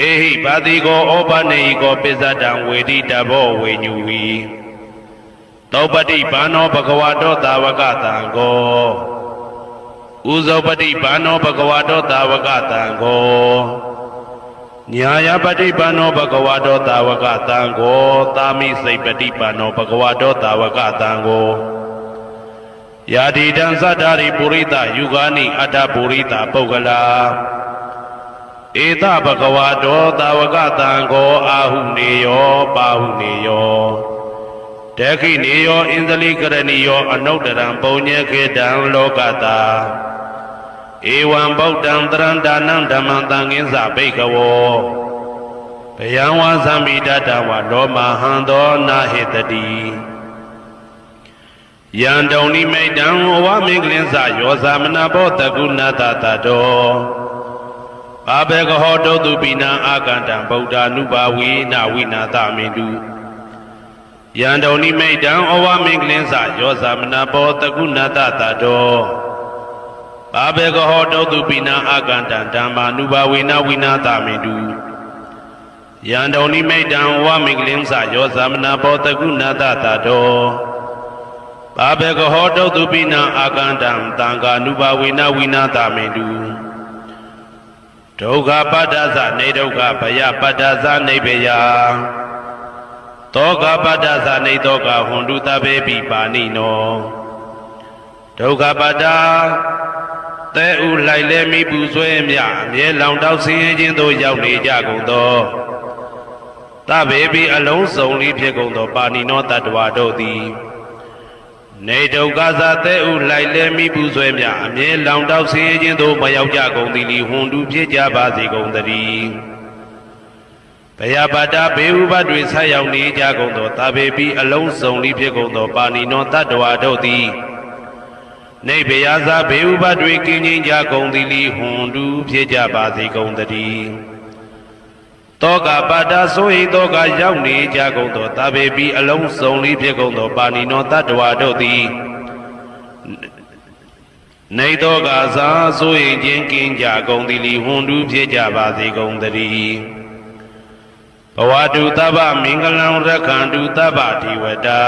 ဧဟိပါတိကောဩပနေဟိကောပိစ္ဆတံဝေတိတဘောဝေညူဝီသောပတိဘာနောဘဂဝတောသာဝကတံကောဥဇောပတိဘာနောဘဂဝတောသာဝကတံကောညာယပတိဘာနောဘဂဝတောသာဝကတံကောသာမိစိတ်ပတိဘာနောဘဂဝတောသာဝကတံကောယာတိတံသတ္တာရိပုရိသယုဂာနိအတ္တပုရိသပုဂ္ဂလာဧတဘဂဝတောသာဝကတံကောအာဟုနေယောပါဟုနေယောတေခိနေယောဣန္ဒလိကရဏီယောအနုတ္တရံပုံညေခေတံလောကတာဧဝံဗုဒ္ဓံတရံဒါနံဓမ္မံသံဃင်းစဘိကဝောဘယံဝါသံမိတတဝလောမဟံသောနာဟေတတိယံတုံနိမိတံဝမင်္ဂလင်းစယောသမနာဘောတကုဏတတတောဘာဘေကဟောတုတုပိနံအာကန္တံဗုဒ္ဓ ानु ဘာဝေနဝိနာသမင်တုယံတုံနိမိတံဩဝမင်္ဂလင်းစယောသမနာဘောတကုဏတတတောဘာဘေကဟောတုတုပိနံအာကန္တံဓမ္မာနုဘာဝေနဝိနာသမင်တုယံတုံနိမိတံဩဝမင်္ဂလင်းစယောသမနာဘောတကုဏတတတောဘာဘေကဟောတုတုပိနံအာကန္တံသံဃာနုဘာဝေနဝိနာသမင်တုဒ ဒုက္ခပတ္တသနေဒုက္ခဘယပတ္တသနေဘယသောကပတ္တသနေသောကဟွန်တုတဘေပိပါဏိနောဒုက္ခပတ္တသဲဥလိုက်လဲမိပူဆွဲမြအမြဲလောင်တောက်ဆင်းရဲခြင်းသို့ရောက်နေကြကုန်သောတဘေပိအလုံးစုံလေးဖြစ်ကုန်သောပါဏိနောတတ္တဝါတို့သည်နေဒုက္ခသသဲဥလိုက်လဲမိပူဆွဲမြအမြဲလောင်တောက်ဆင်းရဲခြင်းသို့မရောက်ကြကုန်သည်လီဟွန်တုဖြစ်ကြပါစေကုန်သတည်းဘယပါတဘေဥပတွေဆက်ရောက်နေကြကုန်သောတဘေပိအလုံးစုံလေးဖြစ်ကုန်သောပါဏိနောတတ္တဝါတို့သည်နေဘယဇာဘေဥပတွေကင်းခြင်းကြကုန်သည်လီဟွန်တုဖြစ်ကြပါစေကုန်သတည်းတောကပါတဆိုဟိတောကရောက်နေကြကုန်သောတဘေပိအလုံးစုံလေးဖြစ်ကုန်သောပါဏိနောတတ္တဝါတို့သည်နေတောကဇာဆိုဟိခြင်းကင်းကြကုန်သည်လီဟွန်တုဖြစ်ကြပါစေကုန်သတည်းဘဝတုတဗ္ဗမင်္ဂလံရက္ခန္တုတဗ္ဗဒေဝတာ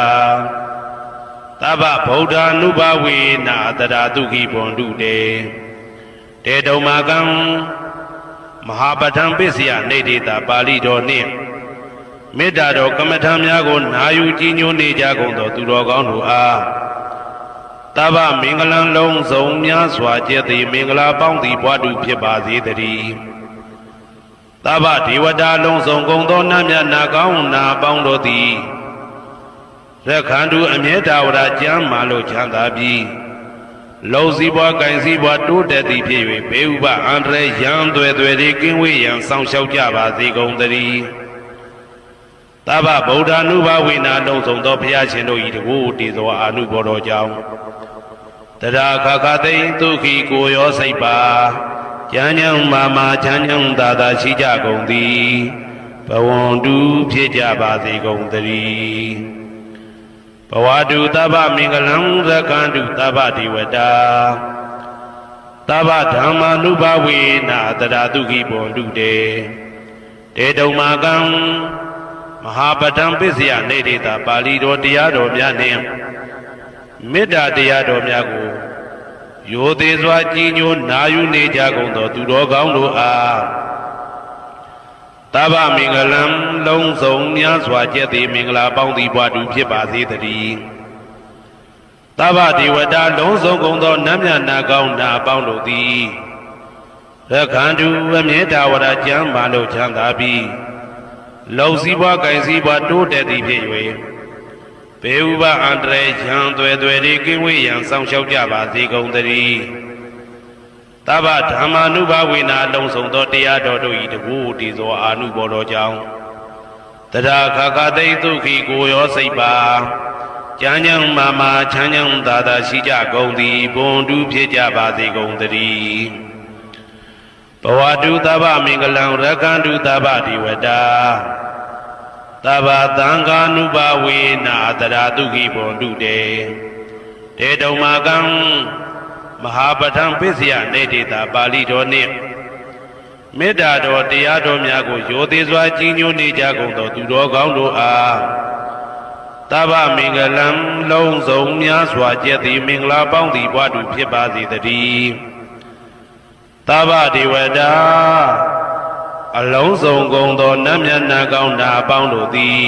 တဗ္ဗဗုဒ္ဓ ानु ဘဝေနာတရာတုခိဘွန်တုတေတုံမာကံမဟာပဋ္ဌံပစ္စယနေတေတာပါဠိတော်နှင့်မေတ္တာတော်ကမ္မထံများကိုနာယူကြည်ညိုနေကြကုန်သောသူတော်ကောင်းတို့အားတဗ္ဗမင်္ဂလံလုံးစုံများစွာကျက်သည်မင်္ဂလာပေါင်းသည်ဘွားတူဖြစ်ပါစေတည်းတဗ္ဗဒေဝတာလုံးစုံကုန်သောနတ်မြတ်နာကောင်းနာပေါင်းတို့သည်ရက္ခန္တုအမြဲတဝရကျမ်းမာလို့ချမ်းသာပြီးလုံစည်းပွားကင်စည်းပွားတိုးတက်သည်ဖြစ်၍ဘေဥပအန္တရာယ်ရန်သွဲသွဲတွေကင်းဝေးရန်ဆောင်လျှောက်ကြပါစေကုန်သတည်းတဗ္ဗဗုဒ္ဓ ानु ဘဝေနာလုံးစုံသောဘုရားရှင်တို့၏တကူတည်သောအာနုဘောတော်ကြောင့်တရာခခသိဒုက္ခိကိုရောစိတ်ပါကျမ်းညံမာမာချမ်းညံသာသာရှိကြကုန်သည်ဘဝန္တုဖြစ်ကြပါစေကုန်သတည်းဘဝတုတဗ္ဗမင်္ဂလံရက္ခန္တုတဗ္ဗဒေဝတာတဗ္ဗဓမ္မာနုဘဝေနာတရာတုခိဘွန်တုတေတုံမာကံမဟာပဋ္ဌံပစ္စယနေတေတာပါဠိတော်တရားတော်များနှင့်မေတ္တာတရားတော်များကိုရိုသေစွာကြည်ညိုနာယူနေကြကုန်သောသူတော်ကောင်းတို့အားတဗ္ဗမင်္ဂလံလုံးစုံများစွာကျက်သည်မင်္ဂလာပေါင်းသည်ဘွားတူဖြစ်ပါစေတည်းတဗ္ဗဒေဝတာလုံးစုံကုန်သောနတ်မြတ်နာကောင်းနာပေါင်းတို့သည်ရက္ခန္တုအမြဲတဝရကျမ်းမာလို့ချမ်းသာပြီးလုံစည်းပွားကင်စည်းပွားတိုးတက်သည်ဖြစ်၍ဘေဥပအန္တရာယ်ရန်သွဲသွဲတွေကင်းဝေးရန်ဆောင်လျှောက်ကြပါစေကုန်သတည်းတဗ္ဗဓမ္မာနုဘဝေနာလုံးစုံသောတရားတော်တို့၏တကူတည်သောအာနုဘောတော်ကြောင့်တရာခခသိဒုက္ခိကိုရောစိတ်ပါကျမ်းညံမာမာချမ်းညံသာသာရှိကြကုန်သည်ဘွန်တုဖြစ်ကြပါစေကုန်သတည်းဘဝတုတဗ္ဗမင်္ဂလံရက္ခန္တုတဗ္ဗဒေဝတာတဗ္ဗသံဃာနုဘဝေနာတရာတုခိဘွန်တုတေတုံမာကံမဟာပဋ္ဌံပစ္စယနေတေတာပါဠိတော်နှင့်မေတ္တာတော်တရားတော်များကိုရိုသေစွာကြည်ညိုနေကြကုန်သောသူတော်ကောင်းတို့အားတဗ္ဗမင်္ဂလံလုံးစုံများစွာကျက်သည်မင်္ဂလာပေါင်းသည်ဘွားတူဖြစ်ပါစေတည်းတဗ္ဗဒေဝတာအလုံးစုံကုန်သောနတ်မြတ်နာကောင်းနာပေါင်းတို့သည်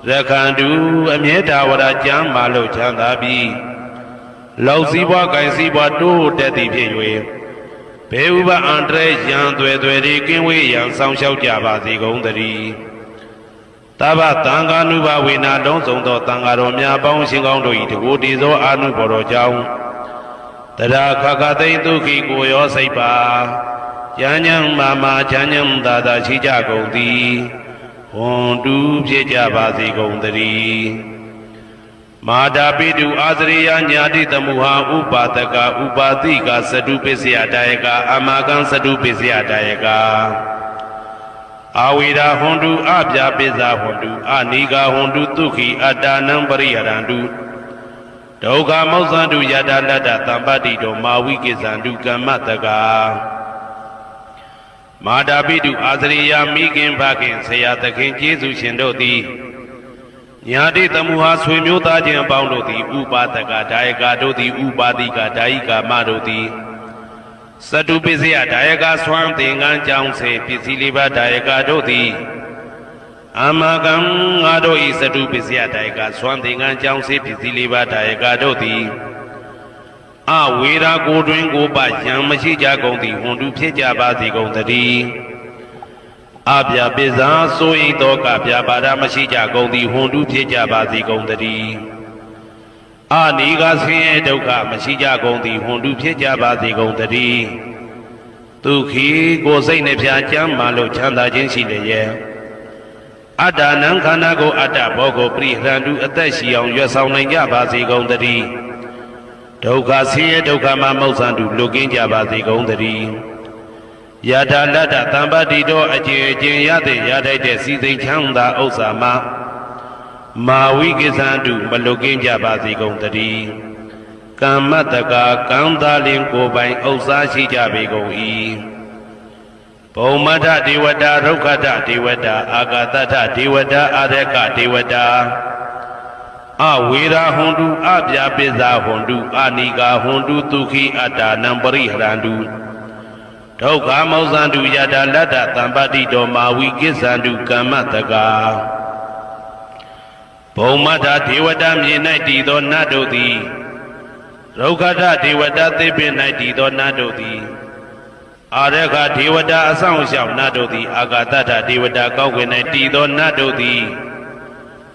ရက္ခန္တုအမြဲတဝရကျမ်းမာလို့ချမ်းသာပြီးလောက်စည်းပွားကင်စည်းပွားတိုးတက်သည်ဖြစ်၍ဘေဥပအန္တရာယ်ရန်သွဲသွဲတွေကင်းဝေးရန်ဆောင်လျှောက်ကြပါစေကုန်သတည်းတဗ္ဗသံဃာနုဘဝေနာလုံးစုံသောသံဃာတော်များပေါင်းရှင်ကောင်းတို့၏တကူတည်သောအာနုဘော်တော်ကြောင့်တရာခခသိဒုက္ခိကိုရောစိတ်ပါကျမ်းညံမာမာချမ်းညံသာသာရှိကြကုန်သည်ဟွန်တူဖြစ်ကြပါစေကုန်သတည်းမာတာပိတုအာသရိယညာတိတမုဟာဥပါဒကဥပါတိကသတုပစ္စယတာယကအမကံသတုပစ္စယတာယကအာဝိရာဟွန်တုအပြာပိဇာဟွန်တုအနိဂဟွန်တုဒုက္ခိအတ္တနံပရိဟရန္တုဒုက္ခမောဇ္ဇန္တုယတာလတ္တသံပတ္တိတောမာဝိကိဇန္တုကမ္မတကမာတာပိတုအာသရိယမိခင်ဖခင်ဆရာသခင်ကျေးဇူးရှင်တို့သည်ညာတိတမုဟာဆွေမျိုးသားချင်းအပေါင်းတို့သည်ဥပါဒကဒါယကတို့သည်ဥပါတိကဒါယိကာမတို့သည် စတုပစ္စယဒါယကဆွမ်းသင်္ကန်းကြောင်းစေပစ္စည်းလေးပါးဒါယကတို့သည်အမကံငါတို့ဤစတုပစ္စယဒါယကဆွမ်းသင်္ကန်းကြောင်းစေပစ္စည်းလေးပါးဒါယကတို့သည်အဝေရာကိုတွင်ကိုပယံမရှိကြကုန်သည်ဟွန်တုဖြစ်ကြပါစေကုန်တည်းအပြပိဇာဆိုဤတောကပြပါဒမရှိကြကုန်သည်ဟွန်တုဖြစ်ကြပါစေကုန်တည်းအာနိကဆင်းရဲဒုက္ခမရှိကြကုန်သည်ဟွန်တုဖြစ်ကြပါစေကုန်တည်းဒုက္ခိကိုယ်စိတ်နှဖျားကြမ်းမှလို့ချမ်းသာခြင်းရှိလျက်အတ္တနံခန္ဓာကိုအတ္တဘောကိုပရိဟရန္တုအသက်ရှိအောင်ရွတ်ဆောင်နိုင်ကြပါစေကုန်တည်းဒုက္ခဆင်းရဲဒုက္ခမှမௌဆန္တုလွတ်ကင်းကြပါစေကုန်တည်းယထာလတ္တသံပတ္တိတောအကျဉ်အကျဉ်ရတဲ့ရထိုက်တဲ့စီစိန်ချမ်းသာဥစ္စာမှာမာဝိကိသန္တုမလွတ်ကင်းကြပါစေကုန်တည်းကမ္မတကာကံသာလင်ကိုယ်ပိုင်ဥစ္စာရှိကြပေကုန်၏ဘုံမထဒေဝတာရုက္ခထဒေဝတာအာဂတထဒေဝတာအာရကဒေဝတာအဝေရာဟွန်တုအပြာပိဇာဟွန်တုအာနိကာဟွန်တုဒုက္ခိအတ္တနံပရိဟရန္တုဒုက္ခမောဇန္တုယတာလတ္တသံပတ္တိတောမာဝိကိသန္တုကမ္မတကာဘုံမထဒေဝတာမြေ၌တည်သောနတ်တို့သည်ရုက္ခထဒေဝတာသေပင်၌တည်သောနတ်တို့သည်အာရခဒေဝတာအဆောင်ရှောက်နတ်တို့သည်အာဂတထဒေဝတာကောက်ွယ်၌တည်သောနတ်တို့သည်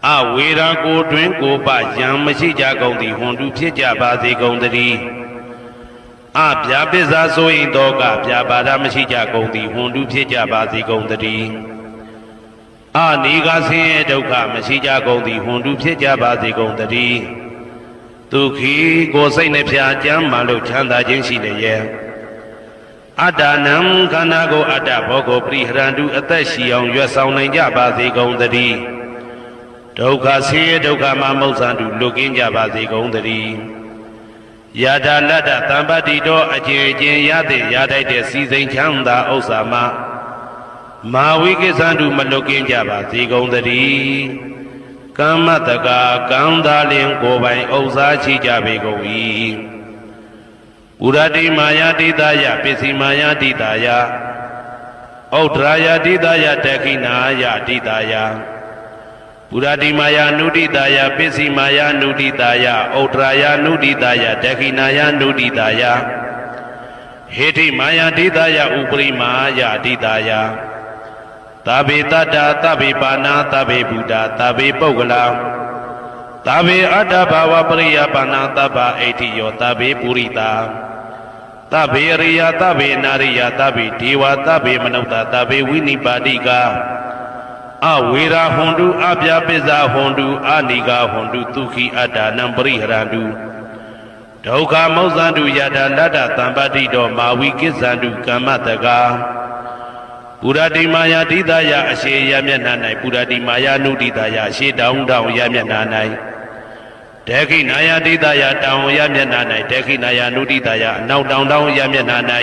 အဝေရာကိုတွင်ကိုပယံမရှိကြကုန်သည်ဟွန်တုဖြစ်ကြပါစေကုန်တည်းအပြာပိဇာဆိုရင်တော့ကပြာပါဒမရှိကြကုန်သည်ဟွန်တုဖြစ်ကြပါစေကုန်တည်းအနိကဆင်းရဲဒုက္ခမရှိကြကုန်သည်ဟွန်တုဖြစ်ကြပါစေကုန်တည်းဒုက္ခိကိုယ်စိတ်နှဖျားကြမ်းမှလို့ချမ်းသာခြင်းရှိလျက်အတ္တနံခန္ဓာကိုအတ္တဘောကိုပရိဟရန္တုအသက်ရှိအောင်ရွတ်ဆောင်နိုင်ကြပါစေကုန်တည်းဒုက္ခဆင်းရဲဒုက္ခမှမௌဆန္တုလွတ်ကင်းကြပါစေကုန်တည်းယထာလတ္တသံပတ္တိတောအကျဉ်အကျဉ်ရတဲ့ရထိုက်တဲ့စီစိန်ချမ်းသာဥစ္စာမှာမာဝိကိသန္တုမလွတ်ကင်းကြပါစေကုန်တည်းကမ္မတကာကံသာလင်ကိုယ်ပိုင်ဥစ္စာရှိကြပေကုန်၏ပုရတိမာယာတိတယပစ္စည်းမာယာတိတယဩဒရာယတိတယတခိနာယတိတယပုရတိမာယာနုတိတယပစ္စည်းမာယာနုတိတယဩဒရာယနုတိတယတခိနာယနုတိတယဟေတိမာယာတိတယဥပရိမာယတိတယသဗ္ဗေတတ္တာသဗ္ဗေပါဏာသဗ္ဗေဗုဒ္ဓသဗ္ဗေပုဂ္ဂလာသဗ္ဗေအတ္တဘာဝပရိယပါဏာသဗ္ဗဣတိယောသဗ္ဗေပုရိတာသဗ္ဗေရိယသဗ္ဗေနာရိယသဗ္ဗေဒေဝသဗ္ဗေမနုဿသဗ္ဗေဝိနိပါတိကအဝေရာဟွန်တုအပြာပိဇာဟွန်တုအာနိကာဟွန်တုဒုက္ခိအတ္တနံပရိဟရန္တုဒုက္ခမောဇန္တုယတာလတ္တသံပတ္တိတောမာဝိကိသန္တုကမ္မတကာပုရတိမာယာတိတယအရှိယမျက်နှာ၌ပုရတိမာယာနုတိတယအရှိတောင်းတောင်းယမျက်နှာ၌တေခိနာယတိတယတောင်းယမျက်နှာ၌တေခိနာယနုတိတယအနောက်တောင်းတောင်းယမျက်နှာ၌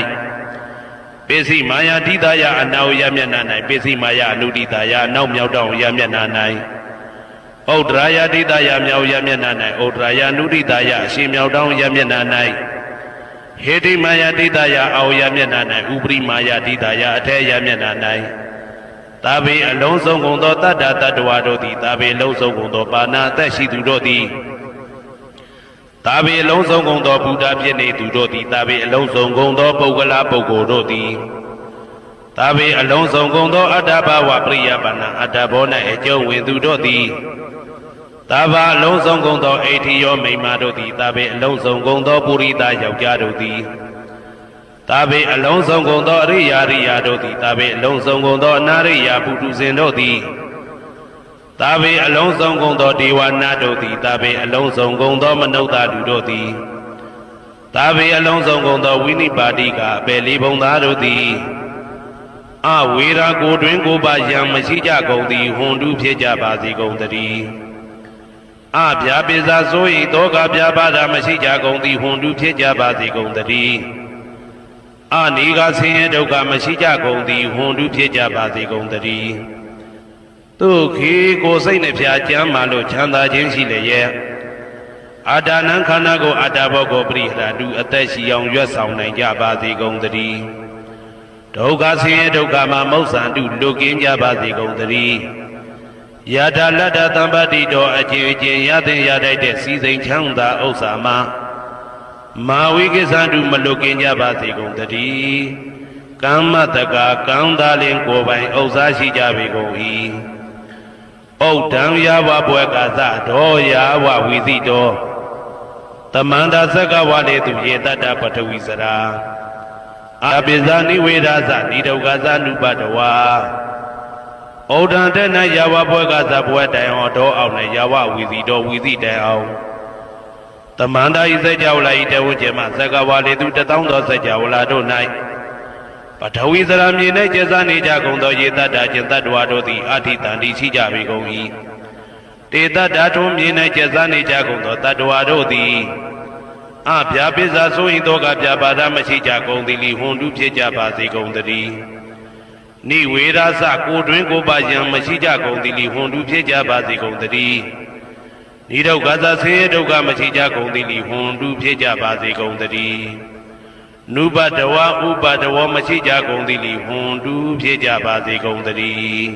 ပိစိမာယာတိတယအနောက်ယမျက်နှာ၌ပိစိမာယာအနုတိတယအနောက်မြောက်တောင်းယမျက်နှာ၌ဩဒရာယတိတယမြောက်ယမျက်နှာ၌ဩဒရာယနုတိတယအရှိမြောက်တောင်းယမျက်နှာ၌ဟေတိမာယာတိတယအောယမျက်နှာ၌ဥပရိမာယာတိတယအထေယမျက်နှာ၌သာဘေအလုံးစုံကုန်သောတတ္တတ္တဝါတို့သည်သာဘေလုံးစုံကုန်သောပါဏာအသက်ရှိသူတို့သည်သာဘေအလုံးစုံကုန်သောဘုရားဖြစ်နေသူတို့သည်သာဘေအလုံးစုံကုန်သောပုဂ္ဂလာပုဂ္ဂိုလ်တို့သည်သာဘေအလုံးစုံကုန်သောအတ္တဘာဝပရိယပါဏာအတ္တဘော၌အကျုံးဝင်သူတို့သည်သာဘာအလုံးစုံကုန်သောအိဋ္ဌိယောမိမ္မာတို့သည်သာဘေအလုံးစုံကုန်သောပုရိသယောက်ျားတို့သည်သာဘေအလုံးစုံကုန်သောအရိယာရိယာတို့သည်သာဘေအလုံးစုံကုန်သောအနာရိယာပုထုဇဉ်တို့သည်သာဘေအလုံးစုံကုန်သောဒေဝနာတို့သည်သာဘေအလုံးစုံကုန်သောမနုဿလူတို့သည်သာဘေအလုံးစုံကုန်သောဝိနိပါတိကအပေလေးဘုံသားတို့သည်အဝေရာကိုတွင်ကိုပါယံမရှိကြကုန်သည်ဟွန်တုဖြစ်ကြပါစေကုန်တည်းအပြာပိဇာဆို၏တောကပြပါဒမရှိကြကုန်သည်ဟွန်တုဖြစ်ကြပါစေကုန်တည်းအနိကဆင်းရဲဒုက္ခမရှိကြကုန်သည်ဟွန်တုဖြစ်ကြပါစေကုန်တည်းဒုက္ခိကိုစိတ်နှဖျားကြမ်းမှလို့ချမ်းသာခြင်းရှိလျက် အာဒါနံခန္ဓာကိုအတ္တဘောကိုပရိဟရာတုအသက်ရှိအောင်ရွတ်ဆောင်နိုင်ကြပါစေကုန်သတည်းဒုက္ခဆင်းရဲဒုက္ခမှာမௌဆန္တုလွတ်ကင်းကြပါစေကုန်သတည်းယထာလတ္တသံပတိတော်အခြေအကျင့်ရသင်ရတတ်တဲ့စီစိန်ချမ်းသာဥစ္စာမှာမာဝိကိသန္တုမလွတ်ကင်းကြပါစေကုန်သတည်းကမ္မတကာကံသာလင်ကိုယ်ပိုင်ဥစ္စာရှိကြပေကုန်၏ဩဒံယာဝဘွယ်ကာသဒောယာဝဝိသိတောတမန္တာသက္ကဝလေတုယေတတ္တပထဝီစရာအပိဇာနိဝေဒသနိဒုက္ခသနုပတဝါဩဒံတေနယာဝဘွယ်ကာသဘွယ်တိုင်အောင်ဒောအောင်နဲ့ယာဝဝိသိတောဝိသိတိုင်အောင်တမန္တာဤစကြဝဠာဤတဝကျေမသက္ကဝလေတုတသောသောစကြဝဠာတို့၌ပထဝီစရာမြေ၌ကျက်စားနေကြကုန်သောယေတတ္တကျင်တ္တဝါတို့သည်အဋ္ဌိတန္တိရှိကြပေကုန်၏တေတ္တထုံးမြေ၌ကျက်စားနေကြကုန်သောတတ္တဝါတို့သည်အဗျာပိဇာဆိုရင်တော့ကဗျာပါဒမရှိကြကုန်သည်လီဟွန်တုဖြစ်ကြပါစေကုန်သတည်းနိဝေရသကိုတွင်ကိုပါယံမရှိကြကုန်သည်လီဟွန်တုဖြစ်ကြပါစေကုန်သတည်းနိဒုက္ခသဆင်းရဲဒုက္ခမရှိကြကုန်သည်လီဟွန်တုဖြစ်ကြပါစေကုန်သတည်းနုပတဝဥပတဝမရှိကြကုန်သည်လီဟွန်တုဖြစ်ကြပါစေကုန်သတည်း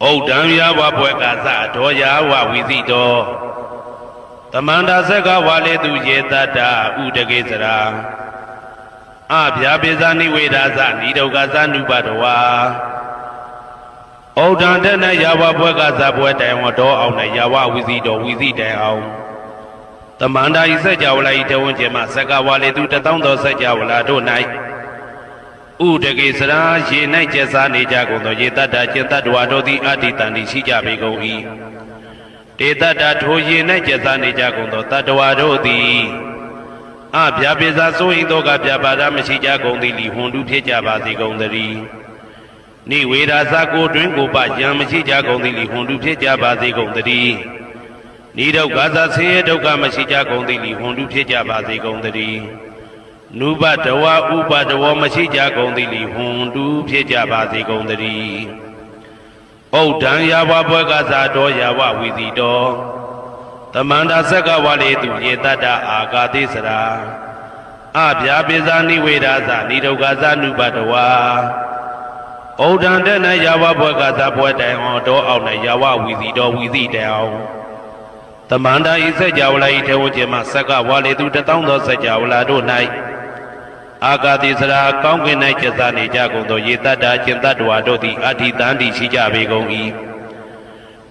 ဩဒံယာဝဘွယ်ကာသဒောယာဝဝိသိတောတမန္တာသက္ကဝါလေတုယေတတ္တဥဒကေစရာအဗျာပိဇာနိဝေဒသနိဒုက္ခသနုပတဝါဩဒံတေနယာဝဘွယ်ကာသဘွယ်တိုင်ဝဒောအောင်နဲ့ယာဝဝိသိတောဝိသိတိုင်အောင်တမန္တာဤစัจ java လာဤတဝန်းကျင်မှသက္ကဝါလေတုတသောသောစัจ java လာတို့၌ဥဒကေစရာရေ၌ကျက်စားနေကြကုန်သောယေတတ္တကျင်တတ္တဝါတို့သည်အဋ္ဌိတန္တိရှိကြပေကုန်၏တေတတ္တထိုရေ၌ကျက်စားနေကြကုန်သောတတ္တဝါတို့သည်အဗျာပိဇာဆိုရင်တော့ကဗျာပါဒမရှိကြကုန်သည်လီဟွန်တုဖြစ်ကြပါစေကုန်သတည်းနိဝေဒသကိုတွင်ကိုပယံမရှိကြကုန်သည်လီဟွန်တုဖြစ်ကြပါစေကုန်သတည်းနိဒုက္ခသဆင်းရဲဒုက္ခမရှိကြကုန်သည်လီဟွန်တုဖြစ်ကြပါစေကုန်သတည်းနုပတဝဥပတဝမရှိကြကုန်သည်လီဟွန်တုဖြစ်ကြပါစေကုန်သတည်းဩဒံယာဝဘွယ်ကာသဒောယာဝဝိသိတောတမန္တာသက္ကဝါလေတုယေတတ္တအာဂါတိစရာအဗျာပိဇာနိဝေဒသနိဒုက္ခသနုပတဝါဩဒံတေနယာဝဘွယ်ကာသဘွယ်တိုင်အောင်ဒောအောင်နဲ့ယာဝဝိသိတောဝိသိတိုင်အောင်တမန္တာဤစัจ java လာဤထေဝကျေမသက္ကဝါလေတုတသောသောစัจ java လာတို့၌အာဂါတိစရာကောင်းကင်၌ကျက်စားနေကြကုန်သောယေတတ္တကျင်တတ္တဝါတို့သည်အဋ္ဌိတန္တိရှိကြပေကုန်၏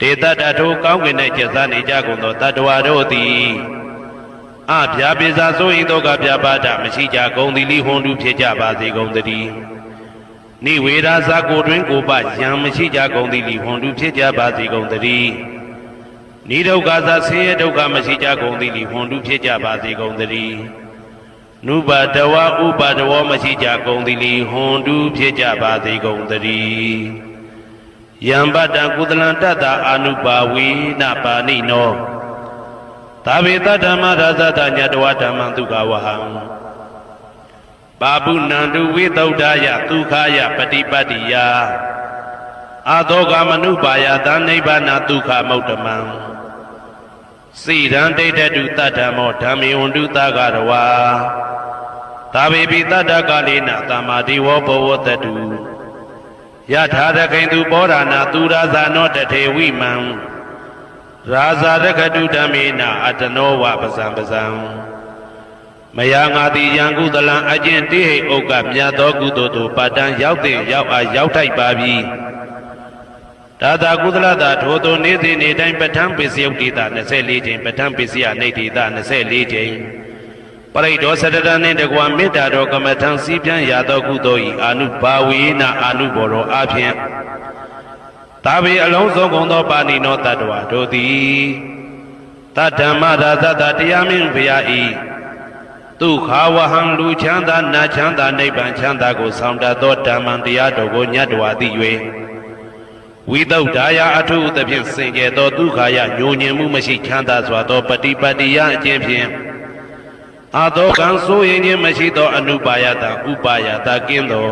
တေတတ္တထိုကောင်းကင်၌ကျက်စားနေကြကုန်သောတတ္တဝါတို့သည်အဗျာပိဇာဆိုရင်တော့ကဗျာပါဒမရှိကြကုန်သည်လီဟွန်တုဖြစ်ကြပါစေကုန်သတည်းနိဝေဒသကိုတွင်ကိုပယံမရှိကြကုန်သည်လီဟွန်တုဖြစ်ကြပါစေကုန်သတည်းနိဒုက္ခသဆင်းရဲဒုက္ခမရှိကြကုန်သည်လီဟွန်တုဖြစ်ကြပါစေကုန်သတည်းနုပတဝဥပတဝမရှိကြကုန်သည်လီဟွန်တုဖြစ်ကြပါစေကုန်သတည်းယံပတ္တကုသလံတတ္တအာနုပါဝေနပါဏိနောသာဝေတဓမ္မရာဇတညတဝဓမ္မံဒုက္ခဝဟံပါပုဏ္ဏံတုဝိသုဒ္ဓယဒုက္ခယပฏิပတ္တိယအာသောကမနုပါယသနိဗ္ဗာနဒုက္ခမௌတ္တမံစိရန်ဒိဋ္ဌတုတတ္တမောဓမ္မေဝန္တုသဂရဝါသာဝေပိတတ္တကာလေနသမ္မာဒီဝဘဝတတုယထာရခိန်သူပောဓာနာသူရာဇာနောတထေဝိမံရာဇာရခတုဓမ္မေနအတနောဝပဇံပဇံမယာငါတိယံကုသလံအကျင့်တိဟိဥက္ကမြတ်သောကုသိုလ်တို့ပါတံရောက်တဲ့ရောက်အားရောက်ထိုက်ပါပြီဒါသာကုသလတာထိုသို့နေ့စဉ်နေ့တိုင်းပဋ္ဌာန်းပစ္စယုတ်တိတာ24ကြိမ်ပဋ္ဌာန်းပစ္စယနေတိတာ24ကြိမ်ပရိဒောစတတနှင့်တကွာမေတ္တာတော်ကမ္မထံစီးပြန်ရသောကုသိုလ်ဤအာနုဘာဝေနအာနုဘောရောအဖြင့်သာဝေအလုံးစုံကုန်သောပါဏိနောတတ္တဝါတို့သည်တတ္တမရာဇတတရားမင်းဘုရားဤဒုက္ခဝဟံလူချမ်းသာနတ်ချမ်းသာနိဗ္ဗာန်ချမ်းသာကိုဆောင်တတ်သောဓမ္မံတရားတော်ကိုညတ်တော်သိ၍ဝိသုဒ္ဓါယအထုသဖြင့်စင်ကြယ်သောဒုက္ခယညိုညင်မှုမရှိချမ်းသာစွာသောပฏิပတ္တိယအကျင့်ဖြင့်အာသောကံဆိုရင်ခြင်းမရှိသောအနုပါယတဥပါယတကင်းသော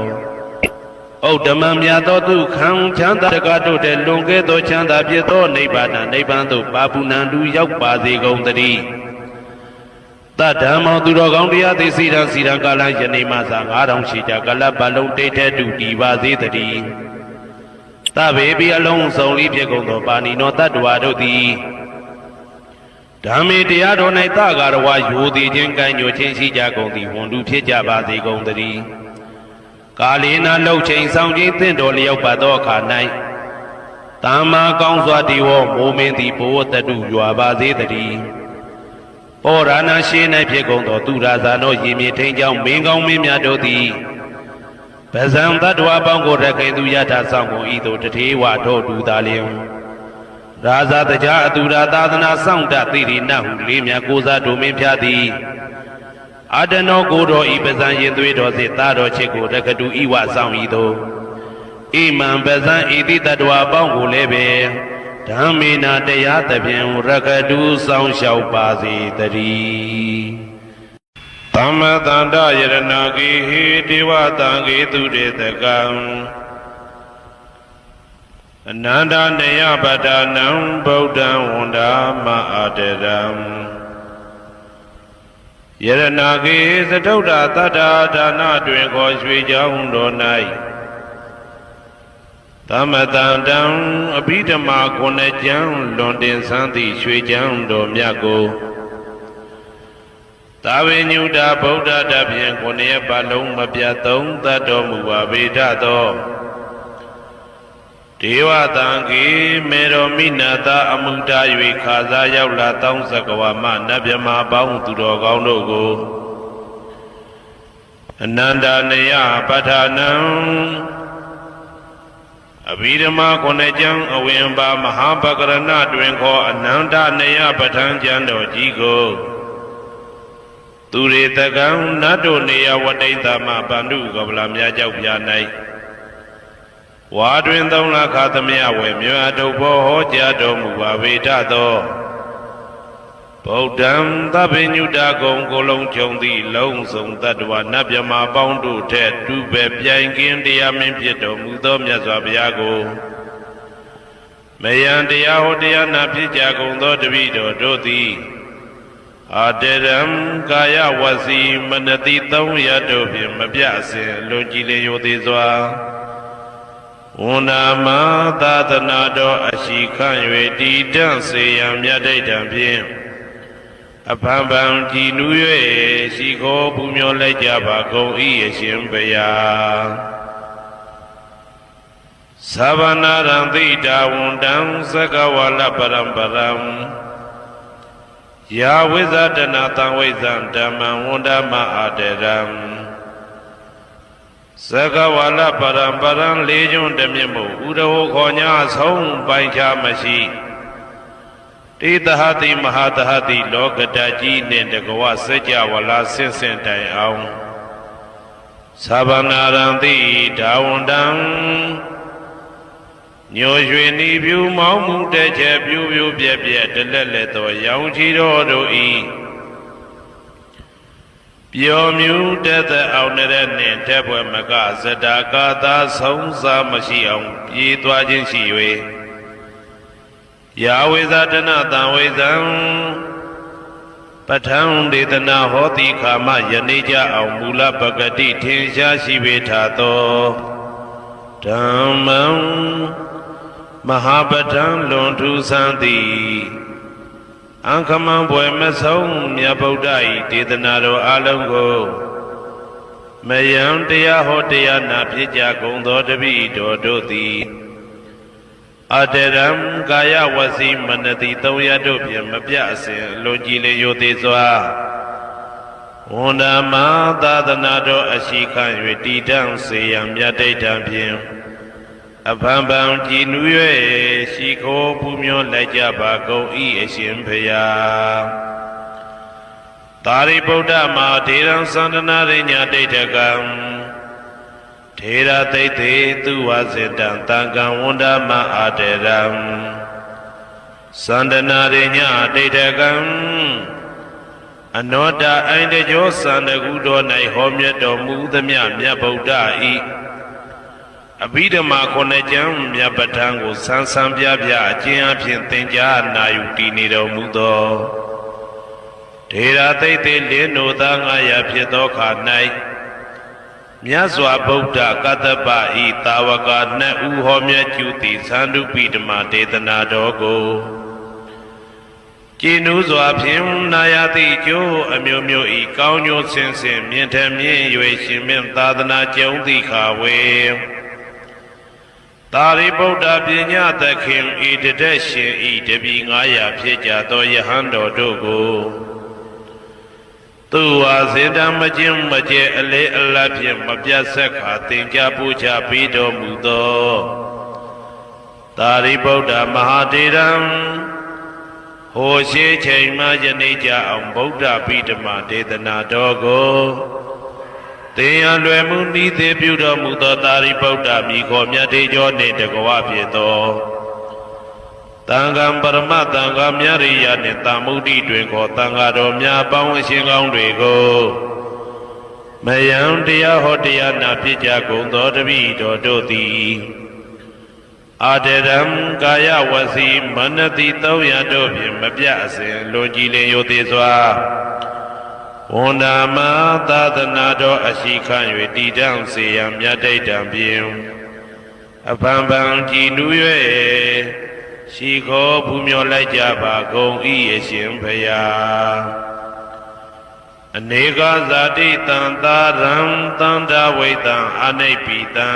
ဩ ဩဓမ္မမြတ်သောသူခံချမ်းသာတကားတို့တဲ့လွန်ကဲသောချမ်းသာဖြစ်သောနိဗ္ဗာန်နိဗ္ဗာန်သို့ပါပုဏ္ဏတူရောက်ပါစေကုန်သတည်းတတ္တမောသူတော်ကောင်းတရားသိစီရန်စီရန်ကာလယနေ့မှသာ9000ရှိကြကလပ်ပလုံးတိတ်တဲ့တူတည်ပါစေတည်းတဗေပိအလုံးစုံလေးဖြစ်ကုန်သောပါဏိနောတတ္တဝါတို့သည်ဓမ္မေတရားတော်၌တကာရဝယိုသည်ချင်းကံညွချင်းရှိကြကုန်သည်ဝန်တူဖြစ်ကြပါစေကုန်သတည်းကာလေနာလှုပ်ချိန်ဆောင်ခြင်းသင့်တော်လျောက်ပါသောအခါ၌တာမာကောင်းစွာဒီဝမိုးမင်းသည်ဘိုးတတုရွာပါစေတည်းဩရဏရှိ၌ဖြစ်ကုန်သောသူရာဇာတို့ရေမြေထိန်ကြောင့်မင်းကောင်းမင်းများတို့သည်ဗဇံတတ္တဝါပေါင်းကိုရခိုင်သူယထာဆောင်ကုန်ဤသို့တထေဝထောတူသာလျင်ရာဇာတကြားအတူရာသာသနာဆောင်တသိရိနဟုလေးမြတ်ကိုစားဒုမင်းဖြာသည်အာတနောကိုတော်ဤပဇံရင်သွေးတော်စေတာတော်ချစ်ကိုတက္ကတူဤဝဆောင်ဤသို့ဣမံပဇံဤတိတတ္တဝါပေါင်းကိုလည်းပဲဓမ္မေနာတရားသဖြင့်ရက္ခတူဆောင်လျှောက်ပါစေတည်းသမ္မတန္တယရဏဂေဟိဒေဝတံဂေတုတေတကံအနန္တနေယပတ္တနံဗုဒ္ဓံဝန္ဒာမအာတရံယရဏဂေသတုဒ္ဓတတ္တာဒါနတွင်ခေါ်ရွှေကြောင်းတော်၌သမတန္တံအဘိဓမ္မာခုနှစ်ကျမ်းလွန်တင်ဆန်းသည့်ရွှေကျမ်းတော်မြတ်ကိုသာဝေညုတာဗုဒ္ဓတဖြင့်ခုနှစ်ပတ်လုံးမပြတ်သုံးသတ်တော်မူပါဗေဒသောဒေဝတံကေမေရောမိနာတာအမှုတာ၍ခါစားရောက်လာတောင်းစကဝါမနတ်မြမာပေါင်းသူတော်ကောင်းတို့ကိုအနန္တနေယပဋ္ဌာနံအဘိဓမ္မာခုနှစ်ကျမ်းအဝင်ပါမဟာပကရဏတွင်ခေါ်အနန္တနေယပဋ္ဌာန်းကျမ်းတော်ကြီးကိုသူရေတကံနတ်တို့နေယဝတိတ္တမဗန္ဓုကပလာမြတ်ကြောက်ပြ၌ဝါတွင်3လခါသမယဝေမြတ်ထုတ်ဘောဟောကြားတော်မူပါဗေဒသောဗုဒ္ဓံသဗ္ဗညုတကုံကိုလုံးကြုံသည့်လုံးစုံတတ္တဝနတ်မြမာပေါင်းတို့ထက်တူပဲပြိုင်ကင်းတရားမင်းဖြစ်တော်မူသောမြတ်စွာဘုရားကိုမယံတရားဟောတရားနာဖြစ်ကြကုန်သောတပည့်တော်တို့သည်အာတရံကာယဝစီမနတိ300တို့ဖြင့်မပြအစဉ်လွန်ကြည်လင်ရိုသေစွာဝန္နာမသာသနာတော်အရှိခန့်၍တည်တံ့စေရန်မြတ်ဒိဋ္ဌံဖြင့်အဖန်ဖန်ကြည်နူး၍ရှိခိုးပူမျောလိုက်ကြပါကုန်၏အရှင်ဘုရားသဗ္ဗနာရံသိတာဝန္တံသက္ကဝါလပရံပရံယာဝိဇဒနာတံဝိဇံဓမ္မံဝန္ဒမအာတရံသက္ကဝါလပရံပရံလေးကျွန်းတမြင့်မို့ဥဒဟောခေါ်ညာဆုံးပိုင်ခြားမရှိတေတဟတိမဟာတဟတိလောကတကြီးနှင့်တကဝစัจ java လာဆင့်ဆင့်တိုင်အောင်သဗ္ဗနာရံတိဒါဝန္တံညိုရွှေနီပြူမောင်းမှုတဲ့ချက်ပြူပြူပြက်ပြက်တလက်လက်သောရောင်ချီတော်တို့ဤပျော်မြူတဲ့တဲ့အောင်တဲ့နှင့်တက်ပွဲမကဇတာကာသာဆုံးစားမရှိအောင်ပြေးသွားခြင်းရှိ၍ယာဝေဇဒနာတံဝေဇံပဋ္ဌံဒေသနာဟောတိခာမယနေ့ကြအောင်မူလပဂတိထင်ရှားရှိပေထာသောဓမ္မံမဟာပဋ္ဌံလွန်ထူးဆန်းသည်အံခမံဘွယ်မဆုံးမြတ်ဗုဒ္ဓ၏ဒေသနာတော်အလုံးကိုမယံတရားဟောတရားနာဖြစ်ကြကုန်သောတပည့်တော်တို့သည်အတရံကာယဝစီမနတိ300တို့ဖြင့်မပြအစဉ်လွန်ကြည်လင်ရိုသေစွာဝန္ဒာမသာသနာတော်အရှိခန့်၍တည်တံ့စေရန်မြတ်ဒိဋ္ဌံဖြင့်အဖန်ဖန်ကြည်နူး၍ရှိခိုးပူမျောလိုက်ကြပါကုန်၏အရှင်ဘုရားသာရိပုတ္တမဟာထေရံသန္တနာရိညာဒိဋ္ဌကံထေရသိသေသူဝစေတံတံကံဝန္ဒမအာတရံသန္တနာရိညာဒိဋ္ဌကံအနောတအိန္ဒကျောသန္တကုတော်၌ဟောမြတ်တော်မူသမျှမြတ်ဗုဒ္ဓ၏ အဘိဓမ္မာခုနှစ်ကျမ်းမြတ်ပဋ္ဌာန်းကိုဆန်းဆန်းပြပြအကျဉ်းအဖြစ်သင်ကြားနာယူတည်နေတော်မူသောဒေရာသိတ်သိလင်းတို့သား900ဖြစ်သောခါ၌မြတ်စွာဘုရားကတ္တပဤတာဝကနှစ်ဦးဟောမြတ်ကျူသည်သန္တုပိဓမ္မာဒေသနာတော်ကိုကျင့်ဥစွာဖြင့်နာယတိကျိုးအမျိုးမျိုးဤကောင်းကျိုးဆင်းဆင်းမြင့်ထမြင့်၍ရှင်မြတ်သာသနာကျုံသည့်ခါဝေသာရိပုတ္တပညာသခင်ဤတတက်ရှင်ဤတပည့်900ဖြစ်ကြသောယဟန်တော်တို့ကိုသူဝါစေတမကျင့်မကျဲအလေအလတ်ဖြင့်မပြတ်ဆက်ခါသင်ကြားပူချပေးတော်မူသောသာရိပုတ္တမဟာတေရံဟိုရှိချိန်မှယနေ့ကြအောင်ဗုဒ္ဓဗိဓမ္မာဒေသနာတော်ကိုသင်ရလွယ်မှုဤသေးပြုတော်မူသောသာရိပုတ္တမိခေါ်မြတ်တေကျော်နှင့်တကွာဖြစ်သောတန်ခါပရမတန်ခါမြရိယနှင့်တာမုဒ္ဒိတွင်ခေါ်တန်ခါတော်များပေါင်းအရှင်ကောင်းတွေကိုမယံတရားဟောတရားနာဖြစ်ကြကုန်သောတပည့်တော်တို့သည်အာတရံကာယဝစီမနတိ300တို့ဖြင့်မပြတ်အစဉ်လွန်ကြည်လင်ရိုသေစွာဝန်ဓမ္မသာသနာတော်အရှိခံ၍တည်တံ့စေရန်မြတ်တိတ်တံဖြင့်အဖန်ဖန်ကြည်နူး၍ရှိခေါ်ဘူးမြော်လိုက်ကြပါကုန်၏အရှင်ဘုရားအနေကဇာတိတံသာရံတန္တဝိတံအနိပိတံ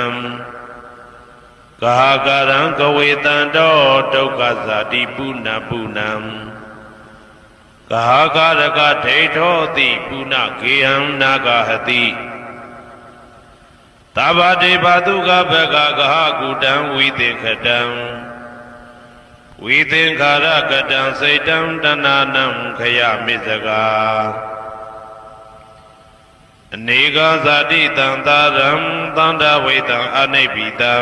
ကာကရံကဝေတံတောဒုက္ခဇာတိပုဏ္ဏပုဏ္ဏံကာကရကဒိဋ္ဌောတိပုဏ္ဏဂေဟံနာဂဟတိသဗ္ဗတေဘတုကဘဂဂဟကုတံဝိသင်္ခတံဝိသင်္ခာရကတံစိတ်တံတဏနံခယမိစကာအနေကဇာတိတံသာရံသန္တဝိတံအနိပိတံ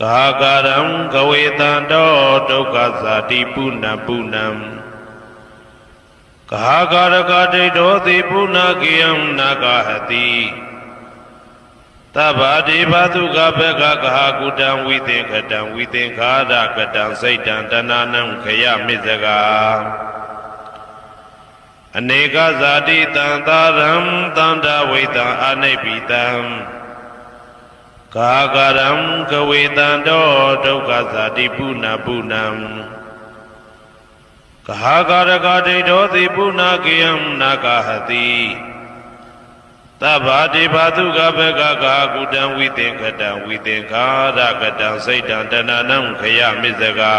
ကာကရံကဝေတံတောဒုက္ခဇာတိပုဏ္ဏပုဏ္ဏံကာကရကဒိဋ္ဌောတိပုဏ္ဏဂေယံနာဂဟတိသဗ္ဗတိဘသုကဘဂဂဟကုတံဝိသင်္ခတံဝိသင်္ခာရကတံစိတ်တံတဏနံခယမိစကာအနေကဇာတိတံသာရံသန္တဝိတံအနိပိတံကာကရံကဝေတံတောဒုက္ခဇာတိပုဏ္ဏပုဏ္ဏံကာကရကဒိဋ္ဌောတိပုဏ္ဏဂေယံနာဂဟတိသဗ္ဗတိဘသုကဘဂဂဟကုတံဝိသင်္ခတံဝိသင်္ခာရကတံစိတ်တံတဏနံခယမိစကာ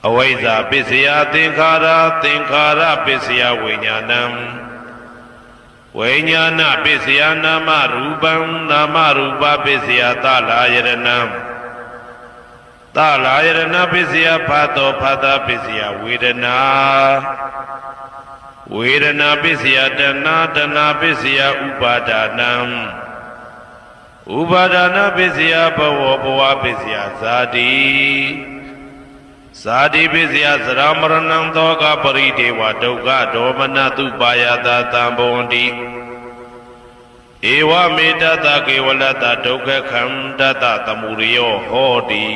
အဝိဇ္ဇာပစ္စယသင်္ခါရသင်္ခါရပစ္စယဝိညာဏံဝိညာဏပစ္စယနာမရူပံနာမရူပပစ္စယသလာယရဏံသလာယရဏပစ္စယဖတ်သောဖတ်တာပစ္စယဝေဒနာဝေဒနာပစ္စယတဏတဏပစ္စယဥပါဒနာဥပါဒနာပစ္စယဘဝဘဝပစ္စယဇာတိဇာတိပစ္စယသရမရဏံသောကပရိဒေဝဒုက္ခဒေါမနတုပါယတာတံဘဝန္တိဧဝမေတ္တကေဝလတ္တဒုက္ခခန္တတသမုရိယောဟောတိ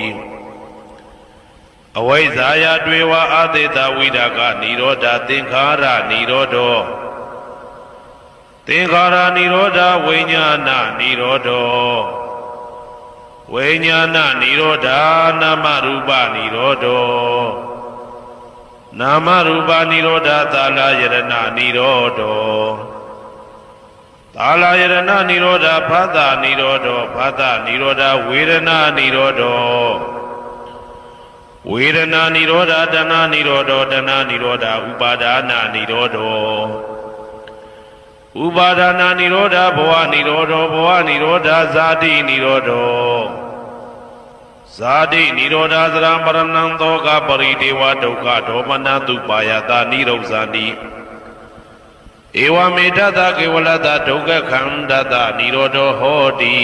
အဝိဇ္ဇာယတွေဝအာသေတဝိဒကနိရောဓသင်္ခါရနိရောဓောသင်္ခါရနိရောဓဝိညာဏနိရောဓောဝိညာဏနိရောဓနာမရူပနိရောဓောနာမရူပနိရောဓသာလယရဏနိရောဓောသာလယရဏနိရောဓဖသနိရောဓောဖသနိရောဓဝေဒနာနိရောဓောဝေဒနာနိရောဓတဏနိရောဓတဏနိရောဓဥပါဒနာနိရောဓဥပါဒနာနိရောဓဘဝနိရောဓဘဝနိရောဓဇာတိနိရောဓဇာတိနိရောဓသရမရဏံသောကပရိဒေဝဒုက္ခဒေါမနတုပါယတာနိရောဇာတိဧဝမေတ္တကေဝလတ္တဒုက္ခခန္တတနိရောဓဟောတိ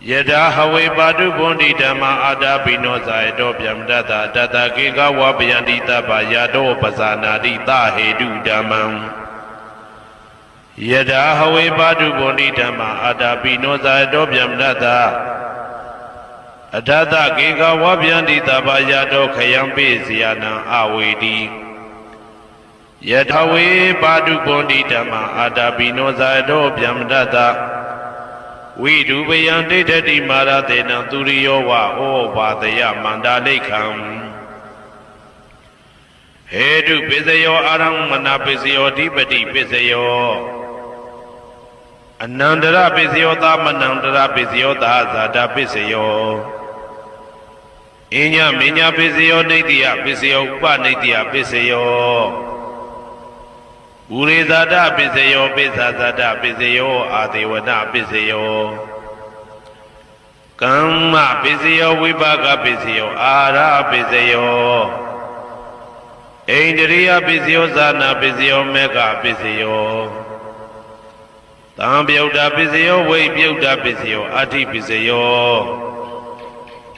ယထာဟဝေပါတုဗန္တိဓမ္မာအာတာပိနောဇာယတောဗျမတတတတကေကဝပယန္တိတပယာတောပဇာနာတိသဟေတုဓမ္မံယ Yada Hawaii Badu Bonitama Ada Pinoza Dobyamdata Adata Giga Wabyandita Bayado Kayambi Ziana Awedi Yadawe Badu Bonitama Ada Pinoza Dobyamdata We do Bayandi Teddy Maratena Turiyowa O Badaya Mandalekam Hedu Pizayo Arang Manapizio Dipati Pizayo Anandara Piziota Manandara Piziota Zada Pizayo Inya Minya Pizio Nidia Pizio Panitia Pizayo Urizada Pizayo Pizazada Pizayo Adiwana Pizayo Kama Pizio Wibaga Pizio Ara Pizayo Indriya Pizio Zana Pizio Mega Pizio Tam Byuda Pizio Wei Byuda Pizio Ati Pizio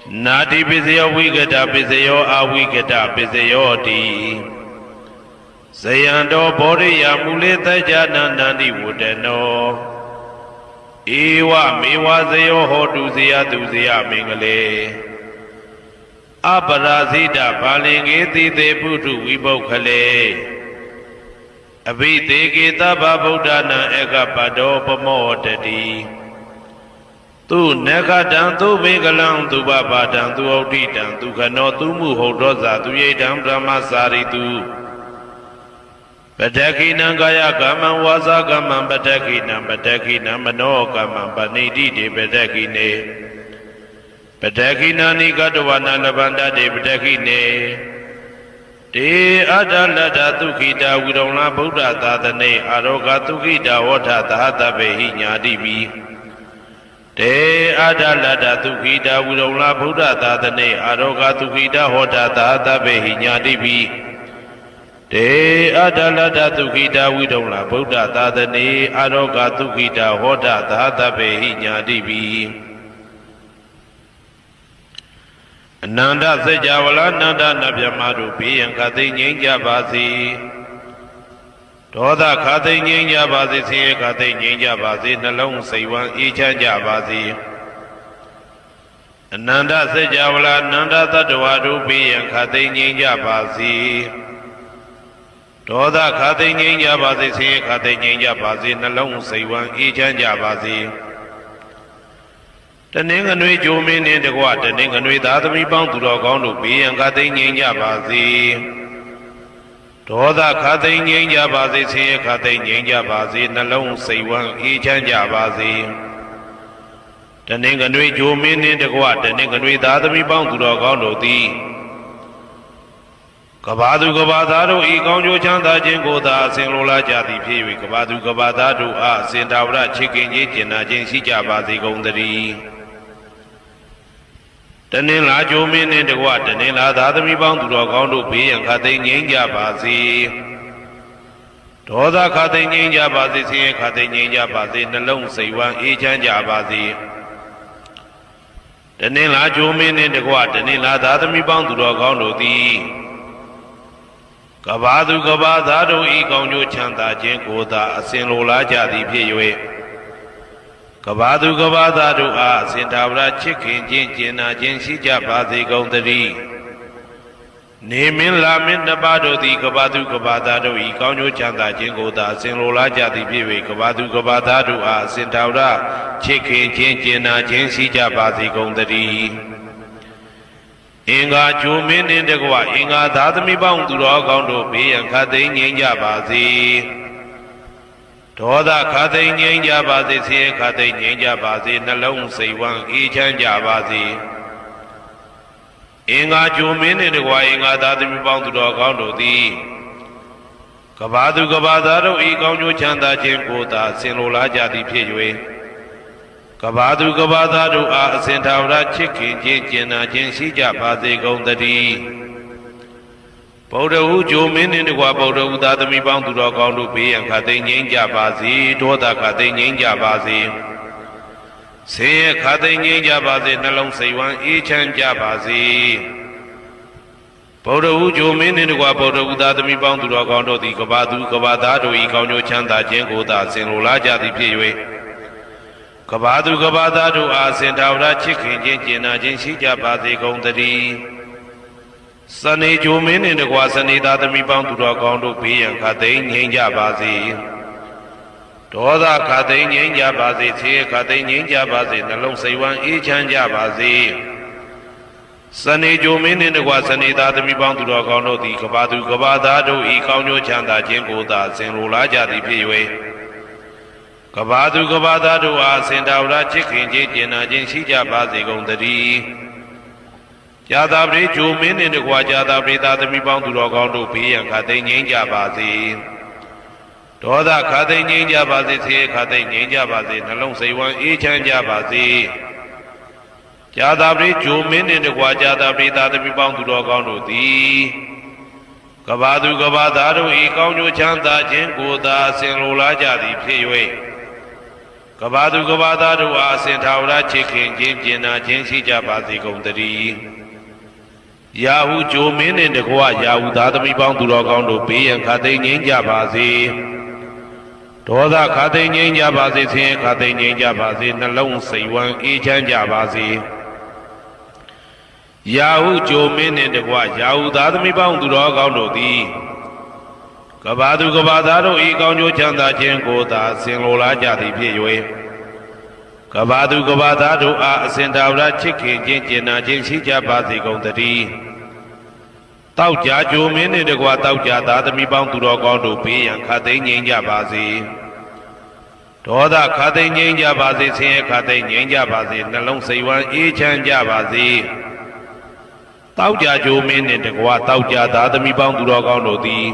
Nati Pizio Wigata Pizio Awigata Pizio Di Sayando Bodhiya Mulita Jana Nandi Wudeno Iwa Miwa Zayo Hodu Zia Duzia Mingale Aparazita Palingiti de Putu Vibokale Abhite Gita Babudana Eka Pado Pamotati Tu Neka Dantu Vegalam Tu Baba Dantu Oditan Tu Kano Tumu Hodoza Tu Yedam Brahmasari Tu Pataki Nangaya Gaman Waza Gaman Pataki Namano Gaman Panidi de Pataki Ne Pataki Nani Gadwana Lavanda de Pataki Ne De Adalada Tukita Widona Buddha Tadane Aroga Tukita Wata Tahata Behi Nyadibi De Adalada Tukita Widona Buddha Tadane Aroga Tukita Wata Tahata Behi Nyadibi De Adalada Tukita Widona Buddha Tadane Aroga Tukita Wata Tahata Behi Nyadibi Nanda Sejawala Nanda Nabyamadu Piyan Kati Nyingya Basi Doda Kati Nyingya Basi Siye Kati Nyingya Basi Nalong Saiwan Ichanja Basi Nanda Sejawala Nanda Tadwadu Piyan Kati Nyingya Basi Doda Kati Nyingya Basi Siye Kati Nyingya Basi Nalong Saiwan Ichanja Basi Taning and we Jomin in the water, Ning and with other rebound to dog on to be and cutting in Yabazi. Toda cutting in Yabazi, see cutting in Yabazi, and alone say one each and Yabazi. Taning and we Jomin in the water, Ning and with other rebound to dog on to thee. Kabadu Gabadaro, Egonjo Chanda Jingoda, Sengola Jati Piwi, Kabadu Gabadadu, Sendavra, Chicken Yitina, Jinsi Jabazi Gondari. Tanin La Jomin in the water, Nila Dadami bound to dog on to be and cutting in Yabazi. Toda cutting in Yabazi, see cutting in Yabazi, and alone say one each and Yabazi. Tanin La Jomin in the water, Nila Dadami bound to dog on to thee. Kabadu Gabadado Egonjo Chanda Jingoda, Sengola Jati Piwi. Kabadu Gabadadu Sentavra Chicken Jinjina Jinsi Jabazi Gondari Nimin Lamin Nabado di Kabadu Gabadadu Egonjo Chanda Jingoda, Sengola Jati Piwi, Kabadu Gabadadu Sentavra Chicken Jinjina Jinsi Jabazi Gondari Inga Jumin in the Gua, Inga Dadami bound to dog on to be and cutting in Yabazi. Toda cutting in Yabazi, see cutting in Yabazi, and alone say one each and Yabazi. Inga Jumin in the Gua, Inga Dadami bound to dog on to thee. Kabadu Gabadaro, Egonjo Chanda Jingoda, Sengola Jati Piwi. Kabadu Gabadadu Sentavra Chicken Jinjina Jinsi Jabazi Gondari Boda Ujumin in the Waboda Udadami bound to dog on to be and cutting in Jabazi, Toda cutting in Jabazi. Say cutting in Jabazi, Nalong say one each and Jabazi. ဗုဒ္ဓဟူဂျိုမင်းနှင့်တကွာဗုဒ္ဓဟူသာသမီပေါင်းသူတော်ကောင်းတို့သည်ကဘာသူကဘာသားတို့ဤကောင်းကျိုးချမ်းသာခြင်းကိုသာဆင်လိုလားကြသည်ဖြစ်၍ကဘာသူကဘာသားတို့အားစင်ထာဝရချစ်ခင်ခြင်းကျင်နာခြင်းရှိကြပါစေကုန်သတည်းစနေဂျိုမင်းနှင့်တကွာစနေသားသမီပေါင်းသူတော်ကောင်းတို့ဘေးရန်ခတ်သိမ်းငြိမ်းကြပါစေဒေါသခတ်သိမ်းငြိမ်းကြပါစေဆင်းရဲခတ်သိမ်းငြိမ်းကြပါစေနှလုံးစိတ်ဝမ်းအေးချမ်းကြပါစေစနေဂျိုမင်းနှင့်တကွာစနေသားသမီးပေါင်းသူတော်ကောင်းတို့သည်ကဘာသူကဘာသားတို့ဤကောင်းကျိုးချမ်းသာခြင်းကိုသာဆင်လိုလားကြသည်ဖြစ်၍ကဘာသူကဘာသားတို့အားစင်တာဝရချစ်ခင်ခြင်းကျင်နာခြင်းရှိကြပါစေကုန်သတည်းကြာသာပရိဂျိုမင်းနှင့်တကွာကြာသာပရိသားသမီးပေါင်းသူတော်ကောင်းတို့ဘေးရန်ခတ်သိမ်းငြိမ်းကြပါစေဒေါသခတ်သိမ်းငြိမ်းကြပါစေဆင်းရဲခတ်သိမ်းငြိမ်းကြပါစေနှလုံးစိတ်ဝမ်းအေးချမ်းကြပါစေကြာသာပရိဂျိုမင်းနှင့်တကွာကြာသာပရိသာသမီပေါင်းသူတော်ကောင်းတို့သည်ကဘာသူကဘာသားတို့ဤကောင်းကျိုးချမ်းသာခြင်းကိုသာဆင်လိုလားကြသည်ဖြစ်၍ကဘာသူကဘာသားတို့အားဆင်ထာဝရချစ်ခင်ခြင်းကျင်နာခြင်းရှိကြပါစေကုန်သတည်းယာဟုဂျိုမင်းနှင့်တကွာယာဟုသားသမီပေါင်းသူတော်ကောင်းတို့ဘေးရန်ခတ်သိမ်းငြိမ်းကြပါစေဒေါသခတ်သိမ်းငြိမ်းကြပါစေဆင်းရဲခတ်သိမ်းငြိမ်းကြပါစေနှလုံးစိတ်ဝမ်းအေးချမ်းကြပါစေယာဟုဂျိုမင်းနှင့်တကွယာဟုသားသမီးပေါင်းသူတော်ကောင်းတို့သည်ကဘာသူကဘာသားတို့ဤကောင်းကျိုးချမ်းသာခြင်းကိုသာဆင်လိုလားကြသည်ဖြစ်၍ကဘာသူကဘာသားတို့အားအစဉ်တာဝရချစ်ခင်ခြင်းကျင်နာခြင်းရှိကြပါစေကုန်သတည်းတောက်ကြဂျိုမင်းနှင့်တကွတောက်ကြသားသမီးပေါင်းသူတော်ကောင်းတို့ဘေးရန်ခတ်သိမ်းငြိမ်းကြပါစေဒေါသခတ်သိမ်းငြိမ်းကြပါစေဆင်းရဲခတ်သိမ်းငြိမ်းကြပါစေနှလုံးစိတ်ဝမ်းအေးချမ်းကြပါစေတောက်ကြဂျိုမင်းနှင့်တကွာတောက်ကြသားသမီးပေါင်းသူတော်ကောင်းတို့သည်